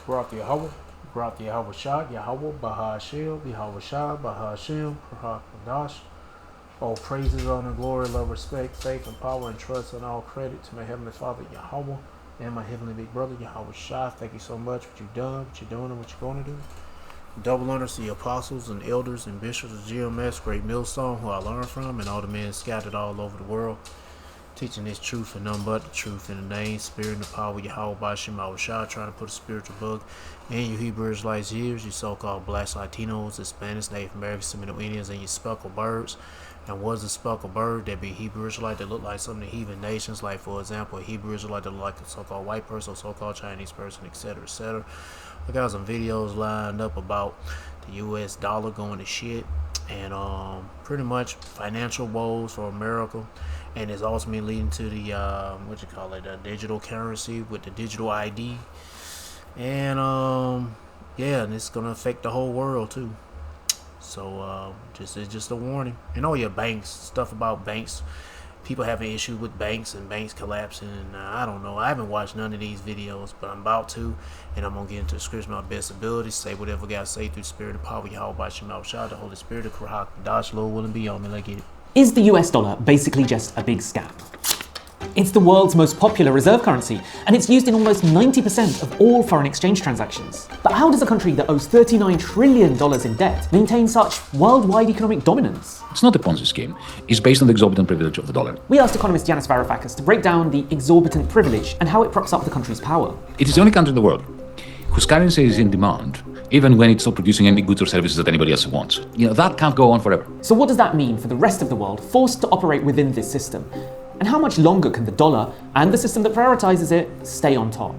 Barak Yahweh, Barak Yahweh Shah, Yahweh, Bahashil, Yahweh Shah, Bahashim, Barak Dash. All praises, honor, glory, love, respect, faith, and power, and trust, and all credit to my Heavenly Father, Yahweh, and my Heavenly Big Brother, Yahweh Shah. Thank you so much for what you've done, what you're doing, and what you're going to do. Double honors to the apostles and elders and bishops of GMS, Great Millstone, who I learned from, and all the men scattered all over the world, teaching this truth and none but the truth in the name, spirit, and the power of Yahweh Bashim Shah, trying to put a spiritual bug in you Hebrew Israelites' ears, you so-called blacks, Latinos, Hispanics, Native Americans, Seminole Indians, and you speckled birds. And was a speckled bird that be Hebrew Israelite that look like some of the heathen nations, like for example, a Hebrew Israelite that look like a so-called white person, or so-called Chinese person, etc., etc. I got some videos lined up about the US dollar going to shit, and pretty much financial woes for America, and it's ultimately leading to the the digital currency with the digital ID, and yeah, and it's gonna affect the whole world too. So it's just a warning. And all your banks, stuff about banks, people having issues with banks and banks collapsing, and I don't know, I haven't watched none of these videos, but I'm about to, and I'm gonna get into the scripts my best ability, say whatever God say through the spirit and power, Yahweh by Shema Shah, the Holy Spirit of Krahak, Dash, Lord willing be on me, let's get it. Is the US dollar basically just a big scam? It's the world's most popular reserve currency, and it's used in almost 90% of all foreign exchange transactions. But how does a country that owes $39 trillion in debt maintain such worldwide economic dominance? It's not a Ponzi scheme. It's based on the exorbitant privilege of the dollar. We asked economist Yanis Varoufakis to break down the exorbitant privilege and how it props up the country's power. It is the only country in the world whose currency is in demand, even when it's not producing any goods or services that anybody else wants. That can't go on forever. So what does that mean for the rest of the world forced to operate within this system? And how much longer can the dollar and the system that prioritizes it stay on top?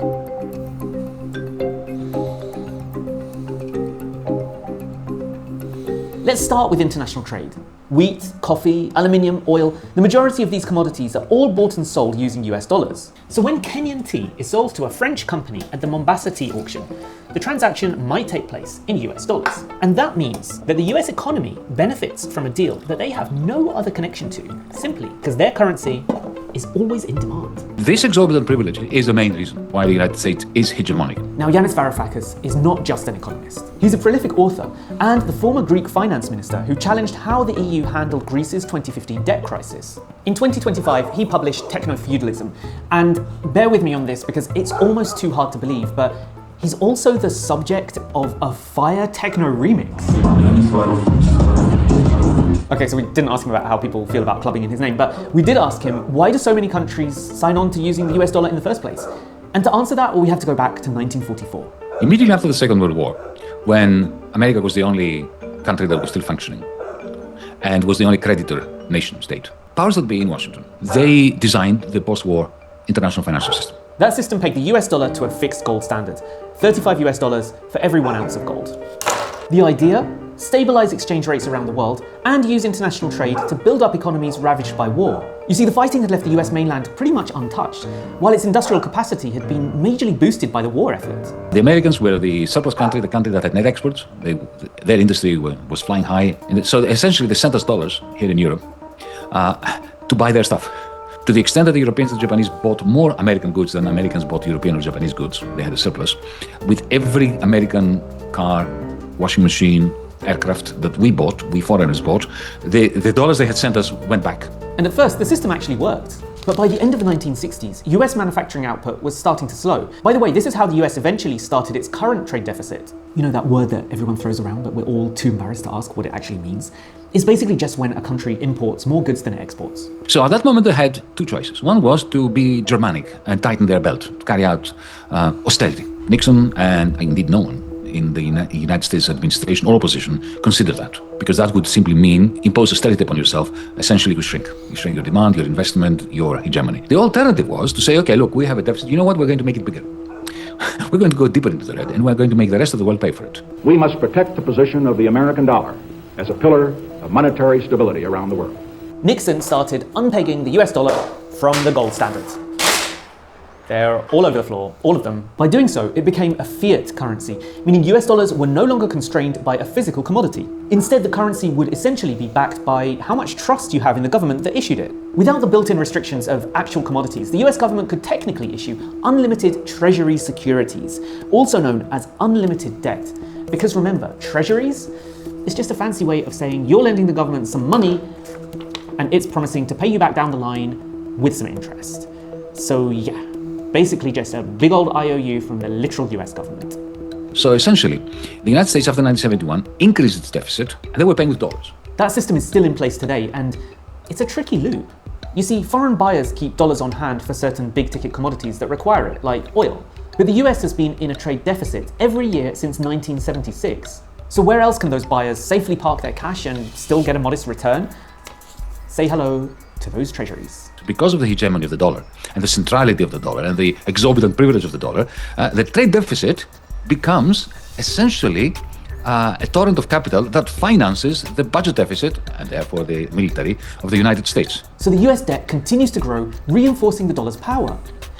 Let's start with international trade. Wheat, coffee, aluminium, oil, the majority of these commodities are all bought and sold using US dollars. So when Kenyan tea is sold to a French company at the Mombasa tea auction, the transaction might take place in US dollars. And that means that the US economy benefits from a deal that they have no other connection to, simply because their currency is always in demand. This exorbitant privilege is the main reason why the United States is hegemonic. Now, Yanis Varoufakis is not just an economist. He's a prolific author and the former Greek finance minister who challenged how the EU handled Greece's 2015 debt crisis. In 2025, he published Techno-Feudalism, and bear with me on this because it's almost too hard to believe, but he's also the subject of a Fire Techno remix. Okay, so we didn't ask him about how people feel about clubbing in his name, but we did ask him, why do so many countries sign on to using the US dollar in the first place? And to answer that, we have to go back to 1944. Immediately after the Second World War, when America was the only country that was still functioning and was the only creditor nation state, powers that be in Washington, they designed the post-war international financial system. That system pegged the US dollar to a fixed gold standard, 35 US dollars for every 1 ounce of gold. The idea? Stabilize exchange rates around the world and use international trade to build up economies ravaged by war. You see, the fighting had left the US mainland pretty much untouched, while its industrial capacity had been majorly boosted by the war effort. The Americans were the surplus country, the country that had net exports. Their industry was flying high. So essentially they sent us dollars here in Europe to buy their stuff. To the extent that the Europeans and the Japanese bought more American goods than Americans bought European or Japanese goods, they had a surplus. With every American car, washing machine, aircraft that we foreigners bought, the dollars they had sent us went back. And at first, the system actually worked. But by the end of the 1960s, US manufacturing output was starting to slow. By the way, this is how the US eventually started its current trade deficit. You know, that word that everyone throws around but we're all too embarrassed to ask what it actually means? It's basically just when a country imports more goods than it exports. So at that moment they had two choices. One was to be Germanic and tighten their belt, to carry out austerity. Nixon, and indeed no one in the United States administration or opposition, considered that, because that would simply mean impose austerity upon yourself. Essentially, you shrink your demand, your investment, your hegemony. The alternative was to say, okay, look, we have a deficit. You know what? We're going to make it bigger. We're going to go deeper into the red, and we're going to make the rest of the world pay for it. We must protect the position of the American dollar as a pillar of monetary stability around the world. Nixon started unpegging the US dollar from the gold standard. They're all over the floor, all of them. By doing so, it became a fiat currency, meaning US dollars were no longer constrained by a physical commodity. Instead, the currency would essentially be backed by how much trust you have in the government that issued it. Without the built-in restrictions of actual commodities, the US government could technically issue unlimited treasury securities, also known as unlimited debt. Because remember, treasuries is just a fancy way of saying you're lending the government some money and it's promising to pay you back down the line with some interest. So yeah, basically just a big old IOU from the literal US government. So essentially, the United States after 1971 increased its deficit, and they were paying with dollars. That system is still in place today, and it's a tricky loop. You see, foreign buyers keep dollars on hand for certain big-ticket commodities that require it, like oil. But the US has been in a trade deficit every year since 1976. So where else can those buyers safely park their cash and still get a modest return? Say hello to those treasuries. Because of the hegemony of the dollar and the centrality of the dollar and the exorbitant privilege of the dollar, the trade deficit becomes essentially a torrent of capital that finances the budget deficit and therefore the military of the United States. So the US debt continues to grow, reinforcing the dollar's power.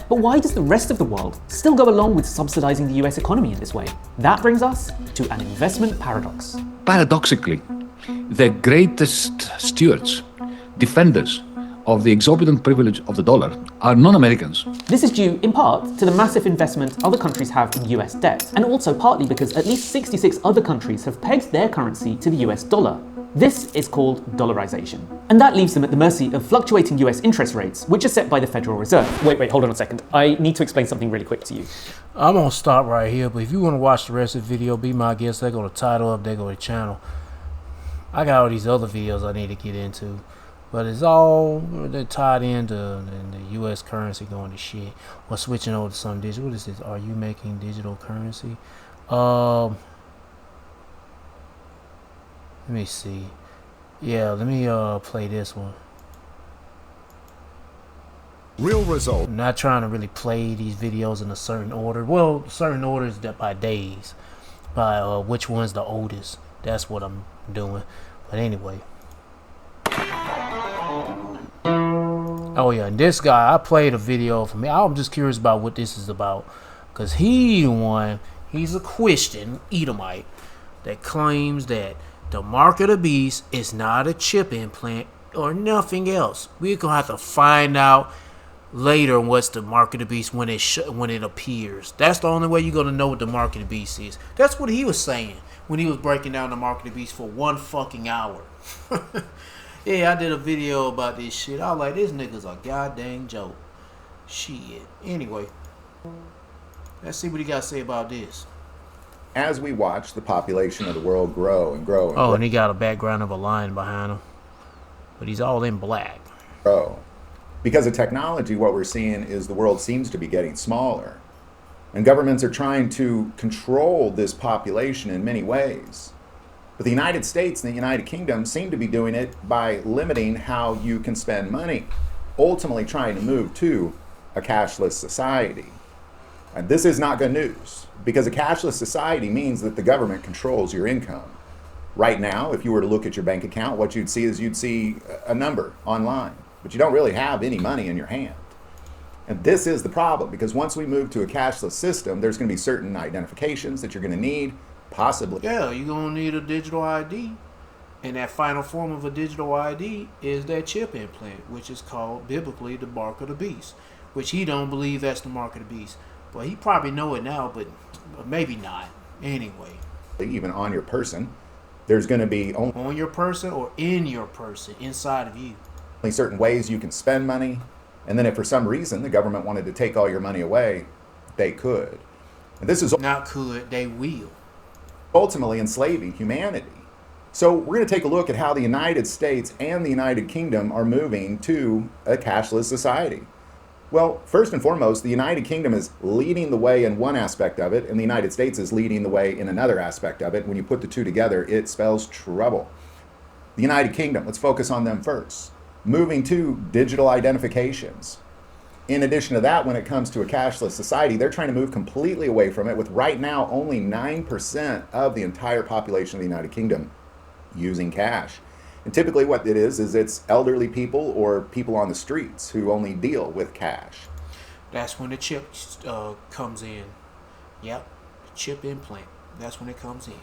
But why does the rest of the world still go along with subsidizing the US economy in this way? That brings us to an investment paradox. Paradoxically, the greatest stewards, defenders of the exorbitant privilege of the dollar are non-Americans. This is due, in part, to the massive investment other countries have in US debt, and also partly because at least 66 other countries have pegged their currency to the US dollar. This is called dollarization. And that leaves them at the mercy of fluctuating US interest rates, which are set by the Federal Reserve. Wait, hold on a second. I need to explain something really quick to you. I'm gonna stop right here, but if you want to watch the rest of the video, be my guest. They go to title up, they go to channel. I got all these other videos I need to get into. But it's all they're tied into the U.S. currency going to shit. Or switching over to some digital. What is this? Are you making digital currency? Let me see. Yeah, let me play this one. Real result. I'm not trying to really play these videos in a certain order. Well, certain orders that by days. By which one's the oldest. That's what I'm doing. But anyway. Oh yeah, and this guy, I played a video for me. I'm just curious about what this is about. Because he's a Christian Edomite that claims that the mark of the beast is not a chip implant or nothing else. We're going to have to find out later what's the mark of the beast when it appears. That's the only way you're going to know what the mark of the beast is. That's what he was saying when he was breaking down the mark of the beast for 1 fucking hour. Yeah, I did a video about this shit. I was like, this nigga's a goddamn joke. Shit. Anyway, let's see what he got to say about this. As we watch the population of the world grow and grow and Oh, grow, and he got a background of a lion behind him. But he's all in black. because of technology, what we're seeing is the world seems to be getting smaller. And governments are trying to control this population in many ways. But the United States and the United Kingdom seem to be doing it by limiting how you can spend money, ultimately trying to move to a cashless society. And this is not good news, because a cashless society means that the government controls your income. Right now, if you were to look at your bank account, what you'd see a number online, but you don't really have any money in your hand. And this is the problem, because once we move to a cashless system, there's going to be certain identifications that you're going to need, possibly. Yeah, you're going to need a digital ID. And that final form of a digital ID is that chip implant, which is called biblically the mark of the beast, which he don't believe that's the mark of the beast. Well, he probably know it now, but maybe not. Anyway. Even on your person, there's going to be on your person or in your person, inside of you. Only certain ways you can spend money. And then if for some reason the government wanted to take all your money away, they could. And this is not could, they will. Ultimately enslaving humanity. So we're going to take a look at how the United States and the United Kingdom are moving to a cashless society. Well, first and foremost, the United Kingdom is leading the way in one aspect of it, and the United States is leading the way in another aspect of it. When you put the two together, it spells trouble. The United Kingdom, let's focus on them first. Moving to digital identifications. In addition to that, when it comes to a cashless society, they're trying to move completely away from it, with right now only 9% of the entire population of the United Kingdom using cash. And typically what it is it's elderly people or people on the streets who only deal with cash. That's when the chip comes in. Yep, the chip implant. That's when it comes in.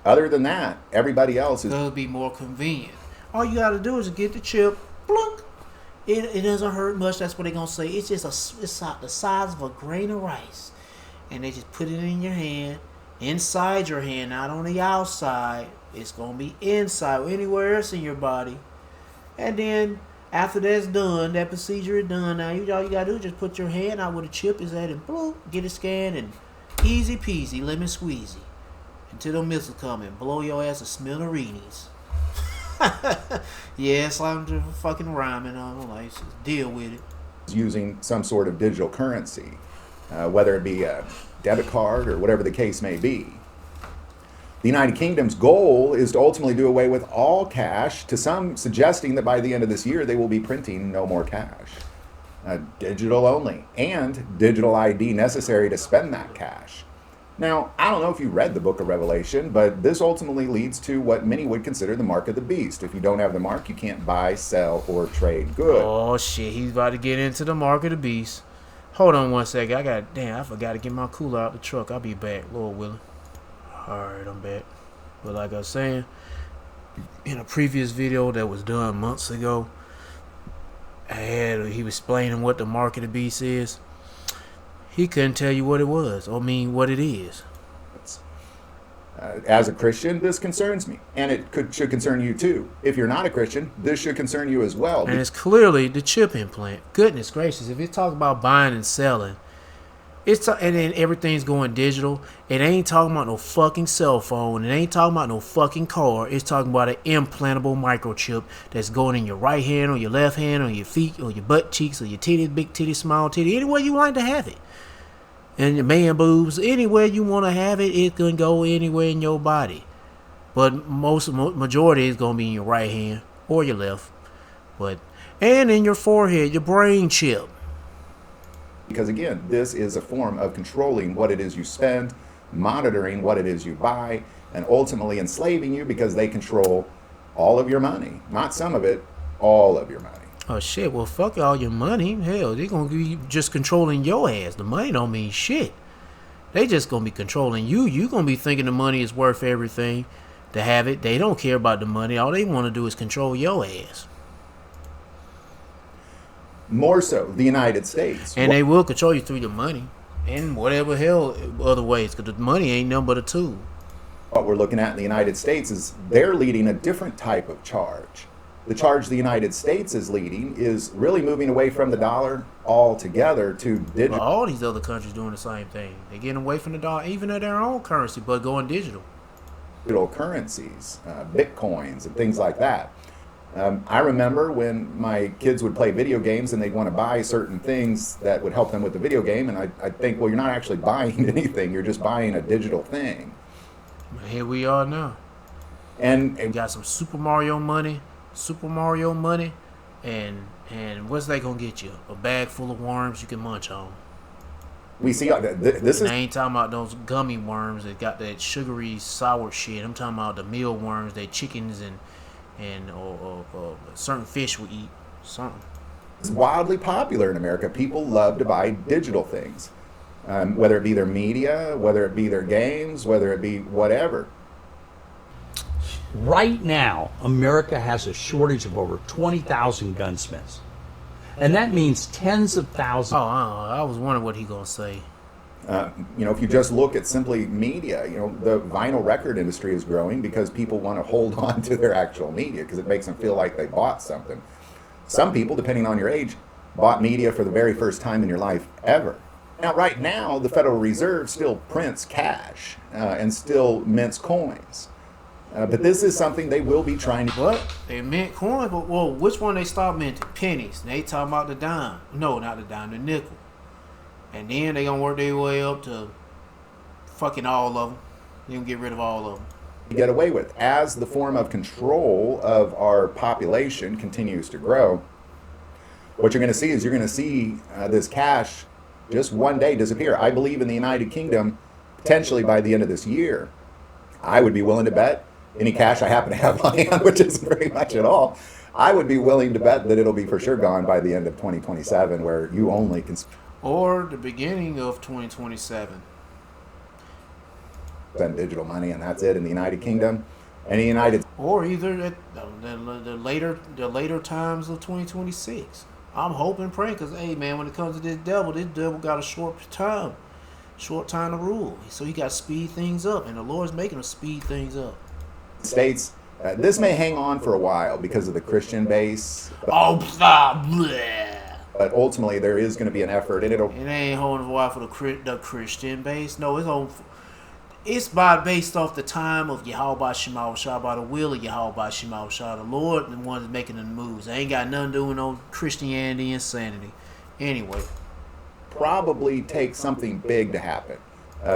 Other than that, everybody else is It'll be more convenient. All you gotta do is get the chip. Blunk. It doesn't hurt much. That's what they're gonna say. It's just it's the size of a grain of rice, and they just put it in your hand, inside your hand, not on the outside. It's gonna be inside, anywhere else in your body, and then after that's done, that procedure is done. Now all you gotta do is just put your hand out where the chip is at and bloop, get it scanned, and easy peasy, lemon squeezy, until the missiles come and blow your ass to smithereens. Yes, I'm just fucking rhyming. I'm like, just deal with it. using some sort of digital currency, whether it be a debit card or whatever the case may be. The United Kingdom's goal is to ultimately do away with all cash, to some suggesting that by the end of this year they will be printing no more cash. Digital only, and digital ID necessary to spend that cash. Now, I don't know if you read the book of Revelation, but this ultimately leads to what many would consider the mark of the beast. If you don't have the mark, you can't buy, sell, or trade goods. Oh shit, he's about to get into the mark of the beast. Hold on one second. I forgot to get my cooler out the truck. I'll be back, Lord willing. Alright, I'm back. But like I was saying, in a previous video that was done months ago, he was explaining what the mark of the beast is. He couldn't tell you what it was, or what it is. As a Christian, this concerns me, and it should concern you too. If you're not a Christian, this should concern you as well. And it's clearly the chip implant. Goodness gracious, if it's talking about buying and selling, and then everything's going digital. It ain't talking about no fucking cell phone. It ain't talking about no fucking car. It's talking about an implantable microchip that's going in your right hand, or your left hand, or your feet, or your butt cheeks, or your titties, big titty, small titty, anywhere you like to have it. And your man boobs, anywhere you want to have it, it can go anywhere in your body. But majority is going to be in your right hand or your left. And in your forehead, your brain chip. Because again, this is a form of controlling what it is you spend, monitoring what it is you buy, and ultimately enslaving you because they control all of your money. Not some of it, all of your money. Oh shit, well fuck all your money. Hell, they're gonna be just controlling your ass. The money don't mean shit. They just gonna be controlling you. You gonna be thinking the money is worth everything to have it. They don't care about the money. All they want to do is control your ass. More so, the United States. And they will control you through your money. In whatever hell other ways. Because the money ain't nothing but a tool. What we're looking at in the United States is they're leading a different type of charge. The charge the United States is leading is really moving away from the dollar altogether to digital. Well, all these other countries doing the same thing. They're getting away from the dollar, even of their own currency, but going digital. Digital currencies, bitcoins, and things like that. I remember when my kids would play video games and they'd want to buy certain things that would help them with the video game, and I'd think, well, you're not actually buying anything, you're just buying a digital thing. Here we are now. And We got some Super Mario money, and what's that gonna get you? A bag full of worms you can munch on. we see this And is I ain't talking about those gummy worms that got that sugary sour shit. I'm talking about the meal worms that chickens and certain fish will eat. Something. It's wildly popular in America. People love to buy digital things, whether it be their media, whether it be their games, whether it be whatever. Right now, America has a shortage of over 20,000 gunsmiths. And that means tens of thousands. Oh, I was wondering what he gonna say. If you just look at simply media, the vinyl record industry is growing because people want to hold on to their actual media because it makes them feel like they bought something. Some people, depending on your age, bought media for the very first time in your life ever. Now, right now, the Federal Reserve still prints cash and still mints coins. But this is something they will be trying to... What? They mint coin? But, well, which one they start minting? Pennies. They talking about the dime. No, not the dime, the nickel. And then they gonna work their way up to fucking all of them. They gonna get rid of all of them. get away with. As the form of control of our population continues to grow, what you're going to see is this cash just one day disappear. I believe in the United Kingdom, potentially by the end of this year, I would be willing to bet any cash I happen to have on hand, which isn't very much at all, I would be willing to bet that it'll be for sure gone by the end of 2027, where you only can Or the beginning of 2027. spend digital money, and that's it in the United Kingdom. And the United Or either at the later times of 2026. I'm hoping, praying, because hey man, when it comes to this devil got a short time to rule. So he got to speed things up, and the Lord's making him speed things up. States, this may hang on for a while because of the Christian base. Oh, stop! Bleh. But ultimately, there is going to be an effort, and it'll. It ain't holding for a while for the Christian base. No, it's based off the time of Yahweh Shema Shah, by the will of Yahweh Shema Shah. The Lord, the one that's making the moves. They ain't got nothing to do with no Christianity insanity. Anyway. Probably take something big to happen.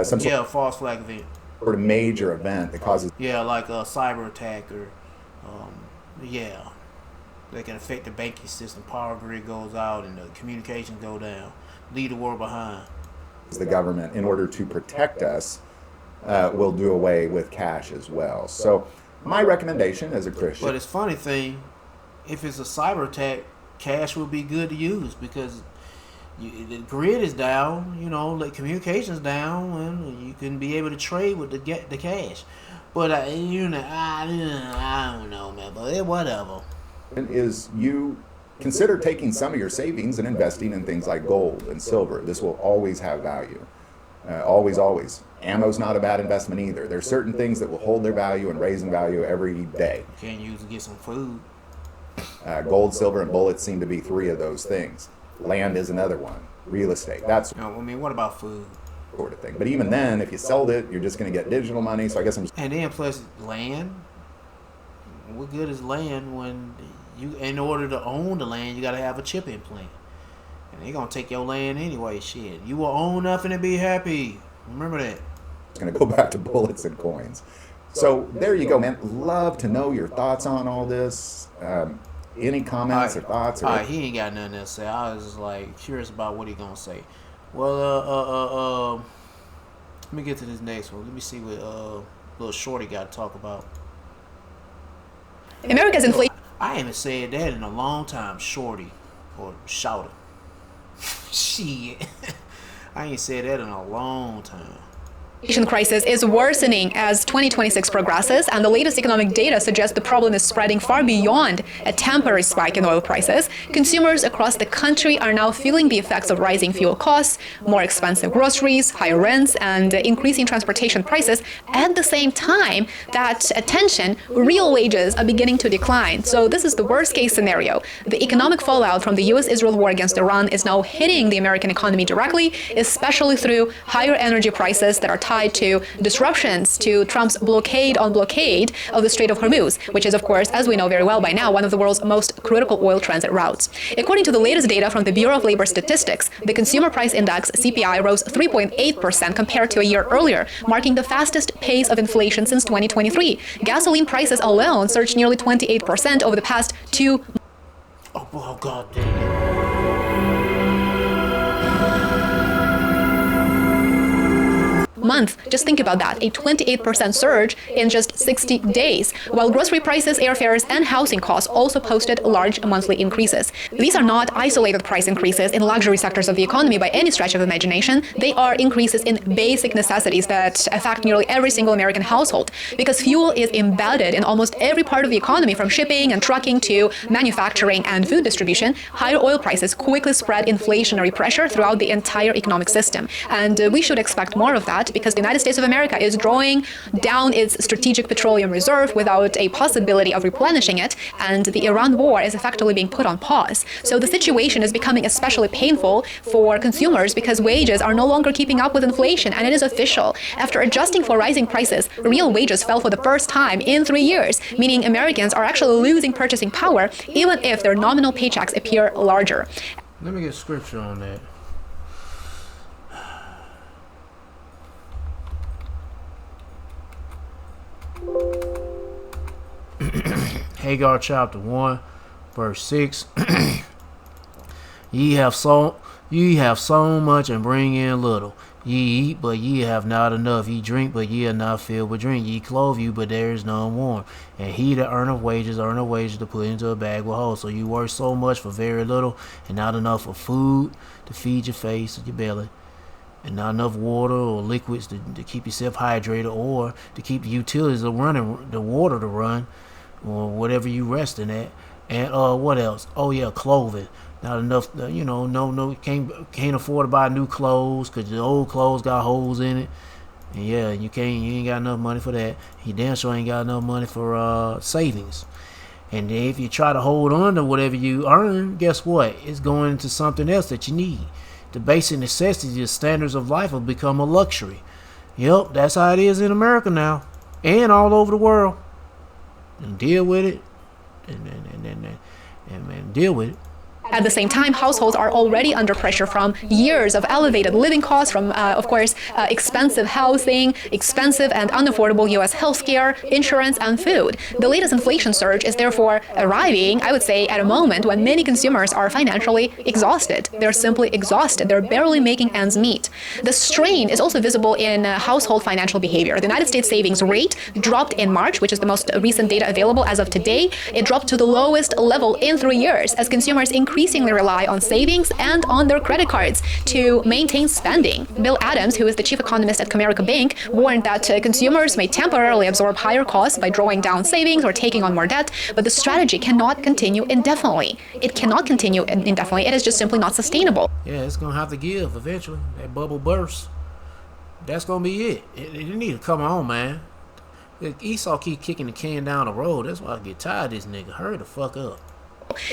Some sort Yeah, false flag event. of major event that causes. Yeah, like a cyber attack or, yeah. That can affect the banking system. Power grid goes out and the communications go down. Leave the world behind. The government, in order to protect us, will do away with cash as well. So, my recommendation as a Christian. But it's funny thing, if it's a cyber attack, cash will be good to use because the grid is down. You know, the communications down, and you can be able to trade with the cash. But I don't know, man. But whatever. Is you consider taking some of your savings and investing in things like gold and silver. This will always have value. Always. Ammo's not a bad investment either. There's certain things that will hold their value and raise in value every day. Can't use to get some food. Gold, silver, and bullets seem to be three of those things. Land is another one. Real estate. That's You know, I mean, what about food? sort of thing. But even then, if you sold it, you're just going to get digital money. So I guess I'm just And then plus land. What good is land when in order to own the land, you got to have a chipping plant. And they're going to take your land anyway. Shit. You will own nothing and be happy. Remember that. going to go back to bullets and coins. So there you go, man. Love to know your thoughts on all this. Any comments or thoughts? Or Alright, he ain't got nothing to say. I was just like curious about what he gonna say. Well, let me get to this next one. Let me see what little shorty got to talk about. America's inflation. I haven't said that in a long time, shorty or shouter. Shit, I ain't said that in a long time. Crisis is worsening as 2026 progresses, and the latest economic data suggests the problem is spreading far beyond a temporary spike in oil prices. Consumers across the country are now feeling the effects of rising fuel costs, more expensive groceries, higher rents, and increasing transportation prices. At the same time, that attention, real wages are beginning to decline. So this is the worst case scenario. The economic fallout from the US-Israel war against Iran is now hitting the American economy directly, especially through higher energy prices that are tied to disruptions to Trump's blockade on blockade of the Strait of Hormuz, which is, of course, as we know very well by now, one of the world's most critical oil transit routes. According to the latest data from the Bureau of Labor Statistics, the Consumer Price Index, CPI, rose 3.8% compared to a year earlier, marking the fastest pace of inflation since 2023. Gasoline prices alone surged nearly 28% over the past 2 months. Oh God dang it. Just think about that, a 28% surge in just 60 days, while grocery prices, airfares, and housing costs also posted large monthly increases. These are not isolated price increases in luxury sectors of the economy by any stretch of imagination. They are increases in basic necessities that affect nearly every single American household, because fuel is embedded in almost every part of the economy, from shipping and trucking to manufacturing and food distribution. Higher oil prices quickly spread inflationary pressure throughout the entire economic system, and we should expect more of that, because the United States of America is drawing down its strategic petroleum reserve without a possibility of replenishing it, and the Iran war is effectively being put on pause. So the situation is becoming especially painful for consumers because wages are no longer keeping up with inflation, and it is official. After adjusting for rising prices, real wages fell for the first time in 3 years, meaning Americans are actually losing purchasing power, even if their nominal paychecks appear larger. Let me get scripture on that. Hagar chapter 1 verse 6. Ye have so much and bring in little. Ye eat, but ye have not enough. Ye drink, but ye are not filled with drink. Ye clothe you, but there is none warm. And he that earneth wages to put into a bag with holes. So you work so much for very little, and not enough for food to feed your face and your belly, and not enough water or liquids to keep yourself hydrated, or to keep the utilities of running, the water to run, or whatever you resting at. And what else? Oh yeah, clothing. Not enough, can't afford to buy new clothes because the old clothes got holes in it. And yeah, you ain't got enough money for that. You damn sure ain't got enough money for savings. And if you try to hold on to whatever you earn, guess what? It's going into something else that you need. The basic necessities, the standards of life will become a luxury. Yep, that's how it is in America now, and all over the world. And deal with it, and deal with it. At the same time, households are already under pressure from years of elevated living costs, from, of course, expensive housing, expensive and unaffordable U.S. healthcare, insurance, and food. The latest inflation surge is therefore arriving, I would say, at a moment when many consumers are financially exhausted. They're simply exhausted. They're barely making ends meet. The strain is also visible in household financial behavior. The United States savings rate dropped in March, which is the most recent data available as of today. It dropped to the lowest level in 3 years as consumers increasingly rely on savings and on their credit cards to maintain spending. Bill Adams, who is the chief economist at Comerica Bank, warned that consumers may temporarily absorb higher costs by drawing down savings or taking on more debt, but the strategy cannot continue indefinitely. It cannot continue indefinitely. It is just simply not sustainable. Yeah, it's going to have to give eventually. That bubble bursts. That's going to be it. It need to come on, man. Esau keep kicking the can down the road. That's why I get tired of this nigga. Hurry the fuck up.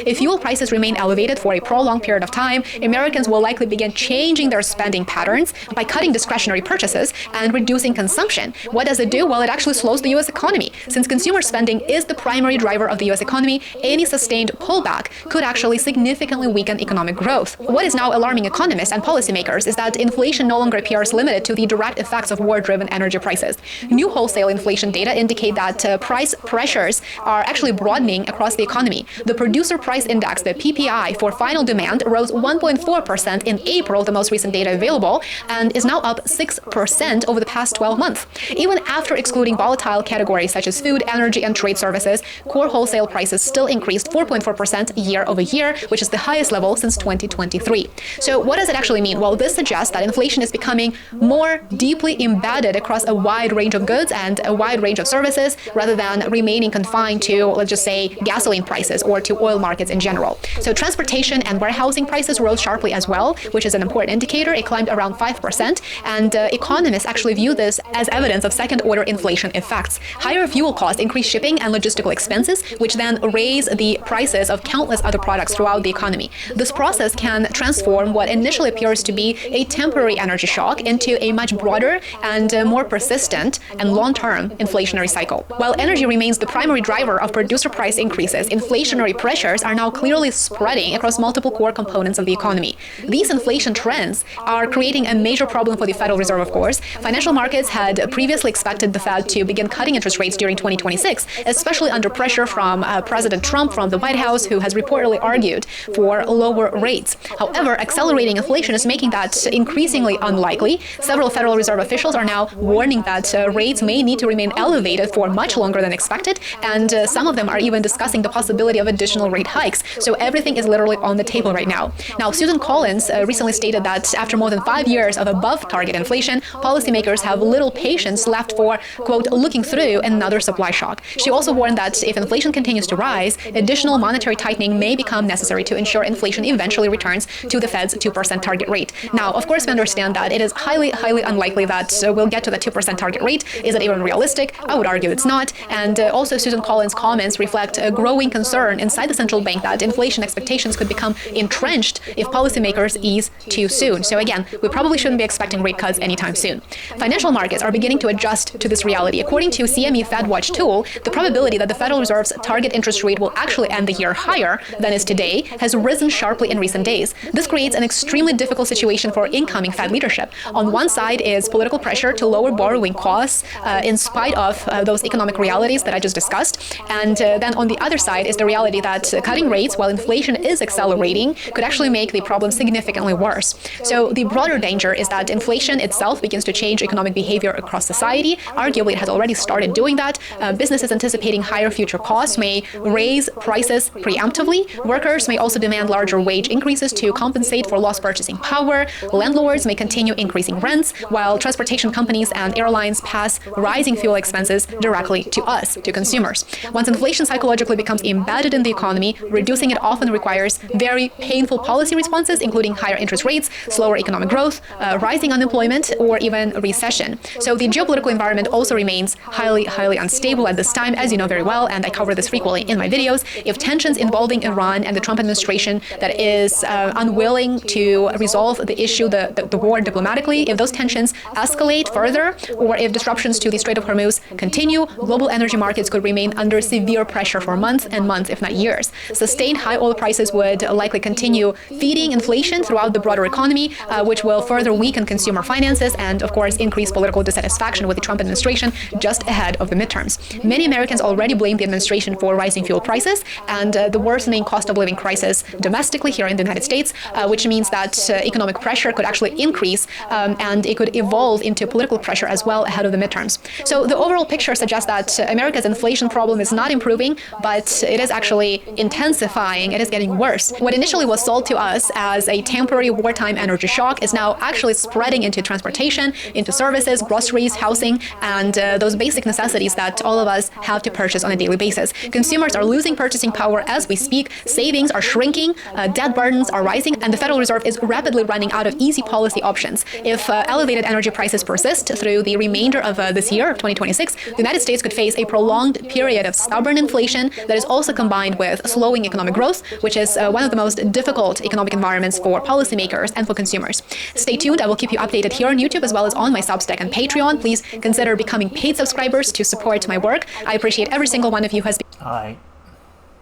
If fuel prices remain elevated for a prolonged period of time, Americans will likely begin changing their spending patterns by cutting discretionary purchases and reducing consumption. What does it do? Well, it actually slows the U.S. economy. Since consumer spending is the primary driver of the U.S. economy, any sustained pullback could actually significantly weaken economic growth. What is now alarming economists and policymakers is that inflation no longer appears limited to the direct effects of war-driven energy prices. New wholesale inflation data indicate that price pressures are actually broadening across the economy. The Producer Price Index, the PPI, for final demand rose 1.4% in April, the most recent data available, and is now up 6% over the past 12 months. Even after excluding volatile categories such as food, energy, and trade services, core wholesale prices still increased 4.4% year over year, which is the highest level since 2023. So what does it actually mean? Well, this suggests that inflation is becoming more deeply embedded across a wide range of goods and a wide range of services, rather than remaining confined to, let's just say, gasoline prices or to oil markets in general. So transportation and warehousing prices rose sharply as well, which is an important indicator. It climbed around 5%, and economists actually view this as evidence of second-order inflation effects. Higher fuel costs increase shipping and logistical expenses, which then raise the prices of countless other products throughout the economy. This process can transform what initially appears to be a temporary energy shock into a much broader and more persistent and long-term inflationary cycle. While energy remains the primary driver of producer price increases, inflationary pressures are now clearly spreading across multiple core components of the economy. These inflation trends are creating a major problem for the Federal Reserve, of course. Financial markets had previously expected the Fed to begin cutting interest rates during 2026, especially under pressure from President Trump from the White House, who has reportedly argued for lower rates. However, accelerating inflation is making that increasingly unlikely. Several Federal Reserve officials are now warning that rates may need to remain elevated for much longer than expected, and some of them are even discussing the possibility of additional rate hikes. So everything is literally on the table right now. Now, Susan Collins recently stated that after more than 5 years of above-target inflation, policymakers have little patience left for, quote, looking through another supply shock. She also warned that if inflation continues to rise, additional monetary tightening may become necessary to ensure inflation eventually returns to the Fed's 2% target rate. Now, of course, we understand that it is highly unlikely that we'll get to the 2% target rate. Is it even realistic? I would argue it's not. And also, Susan Collins' comments reflect a growing concern inside the central bank that inflation expectations could become entrenched if policymakers ease too soon. So again, we probably shouldn't be expecting rate cuts anytime soon. Financial markets are beginning to adjust to this reality. According to CME FedWatch tool, the probability that the Federal Reserve's target interest rate will actually end the year higher than is today has risen sharply in recent days. This creates an extremely difficult situation for incoming Fed leadership. On one side is political pressure to lower borrowing costs in spite of those economic realities that I just discussed. And then on the other side is the reality that cutting rates while inflation is accelerating could actually make the problem significantly worse. So the broader danger is that inflation itself begins to change economic behavior across society. Arguably, it has already started doing that. Businesses anticipating higher future costs may raise prices preemptively. Workers may also demand larger wage increases to compensate for lost purchasing power. Landlords may continue increasing rents, while transportation companies and airlines pass rising fuel expenses directly to us, to consumers. Once inflation psychologically becomes embedded in the economy, reducing it often requires very painful policy responses, including higher interest rates, slower economic growth, rising unemployment, or even recession. So the geopolitical environment also remains highly, highly unstable at this time, as you know very well, and I cover this frequently in my videos. If tensions involving Iran and the Trump administration that is unwilling to resolve the issue, the war diplomatically, if those tensions escalate further, or if disruptions to the Strait of Hormuz continue, global energy markets could remain under severe pressure for months and months, if not years. Sustained high oil prices would likely continue feeding inflation throughout the broader economy, which will further weaken consumer finances and, of course, increase political dissatisfaction with the Trump administration just ahead of the midterms. Many Americans already blame the administration for rising fuel prices and the worsening cost of living crisis domestically here in the United States, which means that economic pressure could actually increase and it could evolve into political pressure as well ahead of the midterms. So the overall picture suggests that America's inflation problem is not improving, but it is actually intensifying. It is getting worse. What initially was sold to us as a temporary wartime energy shock is now actually spreading into transportation, into services, groceries, housing, and those basic necessities that all of us have to purchase on a daily basis. Consumers are losing purchasing power as we speak. Savings are shrinking, debt burdens are rising, and the Federal Reserve is rapidly running out of easy policy options. If elevated energy prices persist through the remainder of this year, of 2026, the United States could face a prolonged period of stubborn inflation that is also combined with slowing economic growth, which is one of the most difficult economic environments for policymakers and for consumers. Stay tuned. I will keep you updated here on YouTube as well as on my Substack and Patreon. Please consider becoming paid subscribers to support my work. I appreciate every single one of you who has been. Alright.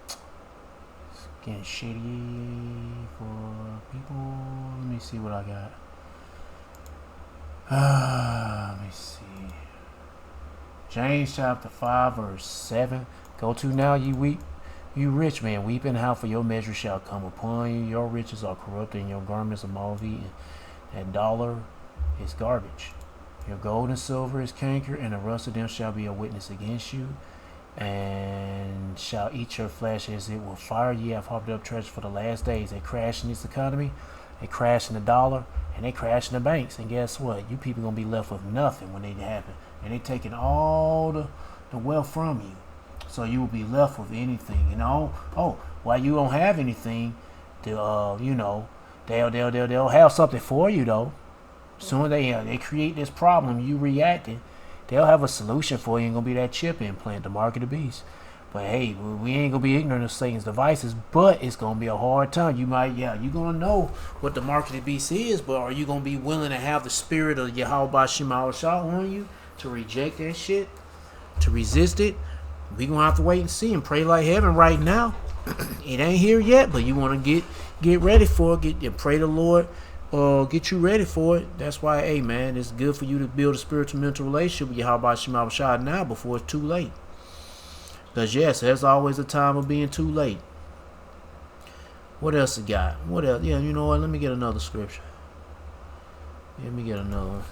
It's getting shitty for people. Let me see what I got. Let me see. James chapter 5 verse 7. Go to now, ye weep. You rich man, weep and howl, for your measure shall come upon you. Your riches are corrupted, and your garments are moth-eaten. That dollar is garbage. Your gold and silver is canker, and the rust of them shall be a witness against you, and shall eat your flesh as it will fire. Ye have hopped up treasure for the last days. They crash in this economy, they crash in the dollar, and they crash in the banks. And guess what? You people gonna be left with nothing when they happen. And they taking all the wealth from you. So you will be left with anything, you know. Oh, while you don't have anything, you know, they'll have something for you though. Soon they create this problem, you reacting, they'll have a solution for you. Ain't gonna be that chip implant, the mark of the beast. But hey, we ain't gonna be ignorant of Satan's devices. But it's gonna be a hard time. You gonna know what the mark of the beast is, but are you gonna be willing to have the spirit of Yahweh Shema Shah on you to reject that shit, to resist it? We gonna have to wait and see and pray like heaven right now. It ain't here yet, but you want to get ready for it. Pray the Lord, get you ready for it. That's why, hey man, it's good for you to build a spiritual mental relationship with Yahweh Shema Shah now before it's too late. Because yes, there's always a time of being too late. What else you got? What else? Yeah, you know what? Let me get another scripture. Let me get another one.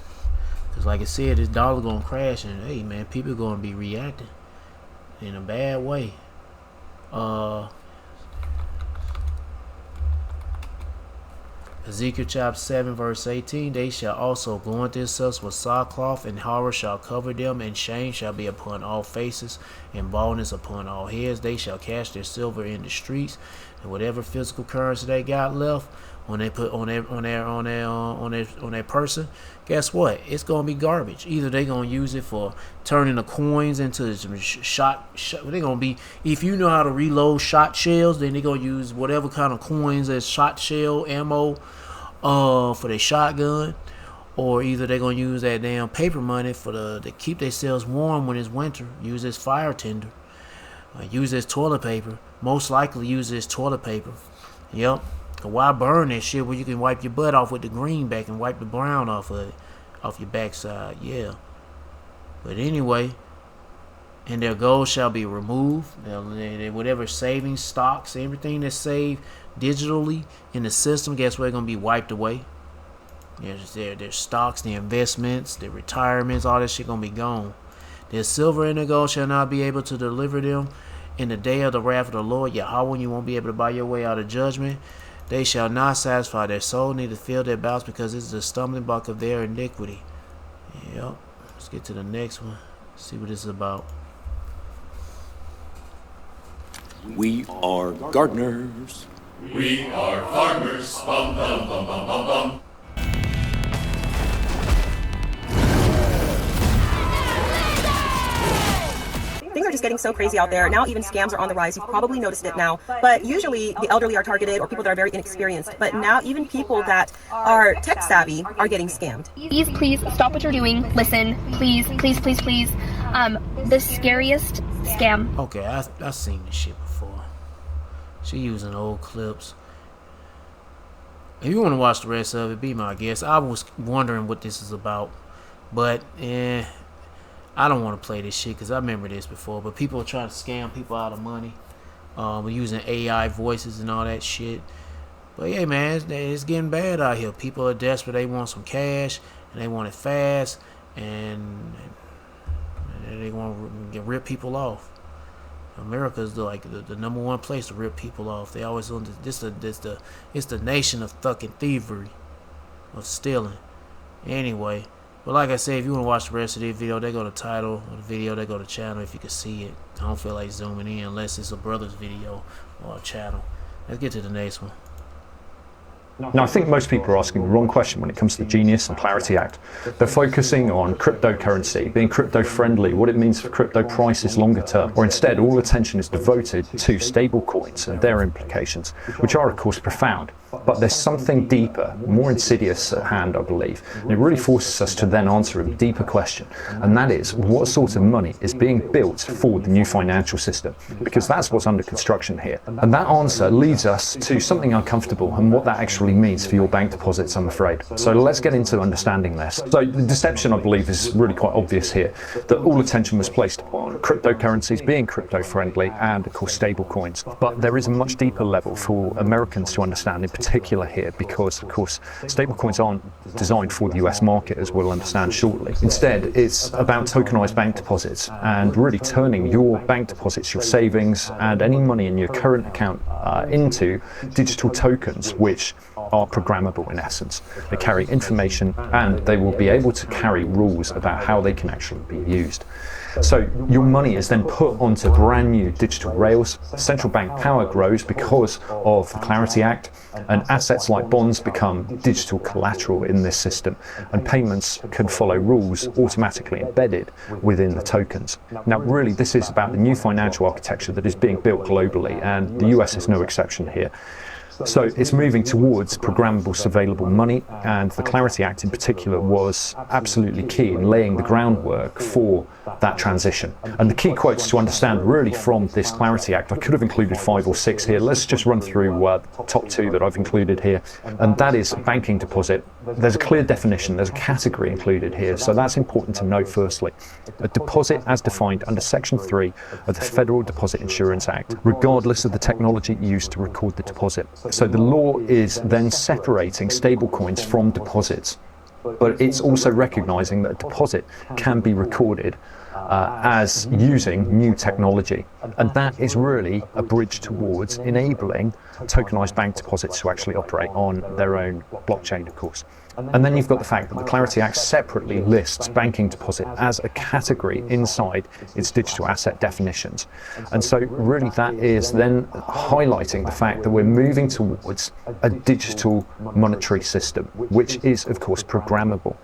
Because like I said, this dollar gonna crash, and hey man, people gonna be reacting in a bad way. Ezekiel chapter 7 verse 18. They shall also anoint themselves with sackcloth, and horror shall cover them, and shame shall be upon all faces, and baldness upon all heads. They shall cast their silver in the streets, and whatever physical currency they got left, when they put on their person, guess what? It's gonna be garbage. Either they gonna use it for turning the coins into some shot. They're gonna be, if you know how to reload shot shells, then they gonna use whatever kind of coins as shot shell ammo for their shotgun, or either they're gonna use that damn paper money to keep themselves warm when it's winter. Use this fire tinder. Use this toilet paper. Most likely use this toilet paper. Yep. Why burn that shit where you can wipe your butt off with the greenback and wipe the brown off of it, off your backside? Yeah. But anyway, and their gold shall be removed. Whatever savings, stocks, everything that's saved digitally in the system, guess what? It's going to be wiped away. Their stocks, the investments, the retirements, all that shit going to be gone. Their silver and the gold shall not be able to deliver them in the day of the wrath of the Lord. Yahweh, you won't be able to buy your way out of judgment. They shall not satisfy their soul, neither fill their bowels, because it's the stumbling block of their iniquity. Yep. Let's get to the next one. See what this is about. We are gardeners. We are farmers. Bum, bum, bum, bum, bum, bum. Things are just getting so crazy out there. Now even scams are on the rise. You've probably noticed it now. But usually the elderly are targeted, or people that are very inexperienced. But now even people that are tech savvy are getting scammed. Please stop what you're doing. Listen, please. The scariest scam. Okay, I've seen this shit before. She using old clips. If you want to watch the rest of it, be my guest. I was wondering what this is about. But, I don't want to play this shit because I remember this before. But people are trying to scam people out of money. Using AI voices and all that shit. But yeah, man, it's getting bad out here. People are desperate. They want some cash. And they want it fast. And they want to rip people off. America is the number one place to rip people off. They always on this. It's the nation of fucking thievery, of stealing. Anyway, but like I said, if you want to watch the rest of this video, they go to title of the video. They go to channel if you can see it. I don't feel like zooming in unless it's a brother's video or a channel. Let's get to the next one. Now, I think most people are asking the wrong question when it comes to the Genius and Clarity Act. They're focusing on cryptocurrency, being crypto-friendly, what it means for crypto prices longer term, or instead all attention is devoted to stable coins and their implications, which are of course profound. But there's something deeper, more insidious at hand, I believe, and it really forces us to then answer a deeper question, and that is, what sort of money is being built for the new financial system? Because that's what's under construction here. And that answer leads us to something uncomfortable and what that actually means for your bank deposits, I'm afraid. So let's get into understanding this. So the deception, I believe, is really quite obvious here, that all attention was placed on cryptocurrencies being crypto-friendly and, of course, stable coins. But there is a much deeper level for Americans to understand in particular here, because of course stablecoins aren't designed for the US market, as we'll understand shortly. Instead, it's about tokenized bank deposits and really turning your bank deposits, your savings and any money in your current account into digital tokens, which are programmable in essence. They carry information and they will be able to carry rules about how they can actually be used. So your money is then put onto brand new digital rails. Central bank power grows because of the Clarity Act, and assets like bonds become digital collateral in this system, and payments can follow rules automatically embedded within the tokens. Now really this is about the new financial architecture that is being built globally, and the US is no exception here. So it's moving towards programmable surveillable money, and the Clarity Act in particular was absolutely key in laying the groundwork for that transition. And the key quotes to understand really from this Clarity Act, I could have included 5 or 6 here. Let's just run through the top 2 that I've included here, and that is banking deposit. There's a clear definition, there's a category included here, so that's important to note firstly. A deposit as defined under Section 3 of the Federal Deposit Insurance Act, regardless of the technology used to record the deposit. So the law is then separating stablecoins from deposits, but it's also recognizing that a deposit can be recorded as using new technology, and that is really a bridge towards enabling tokenized bank deposits to actually operate on their own blockchain, of course. And then you've got the fact that the Clarity Act separately lists banking deposit as a category inside its digital asset definitions. And so really that is then highlighting the fact that we're moving towards a digital monetary system, which is of course programmable.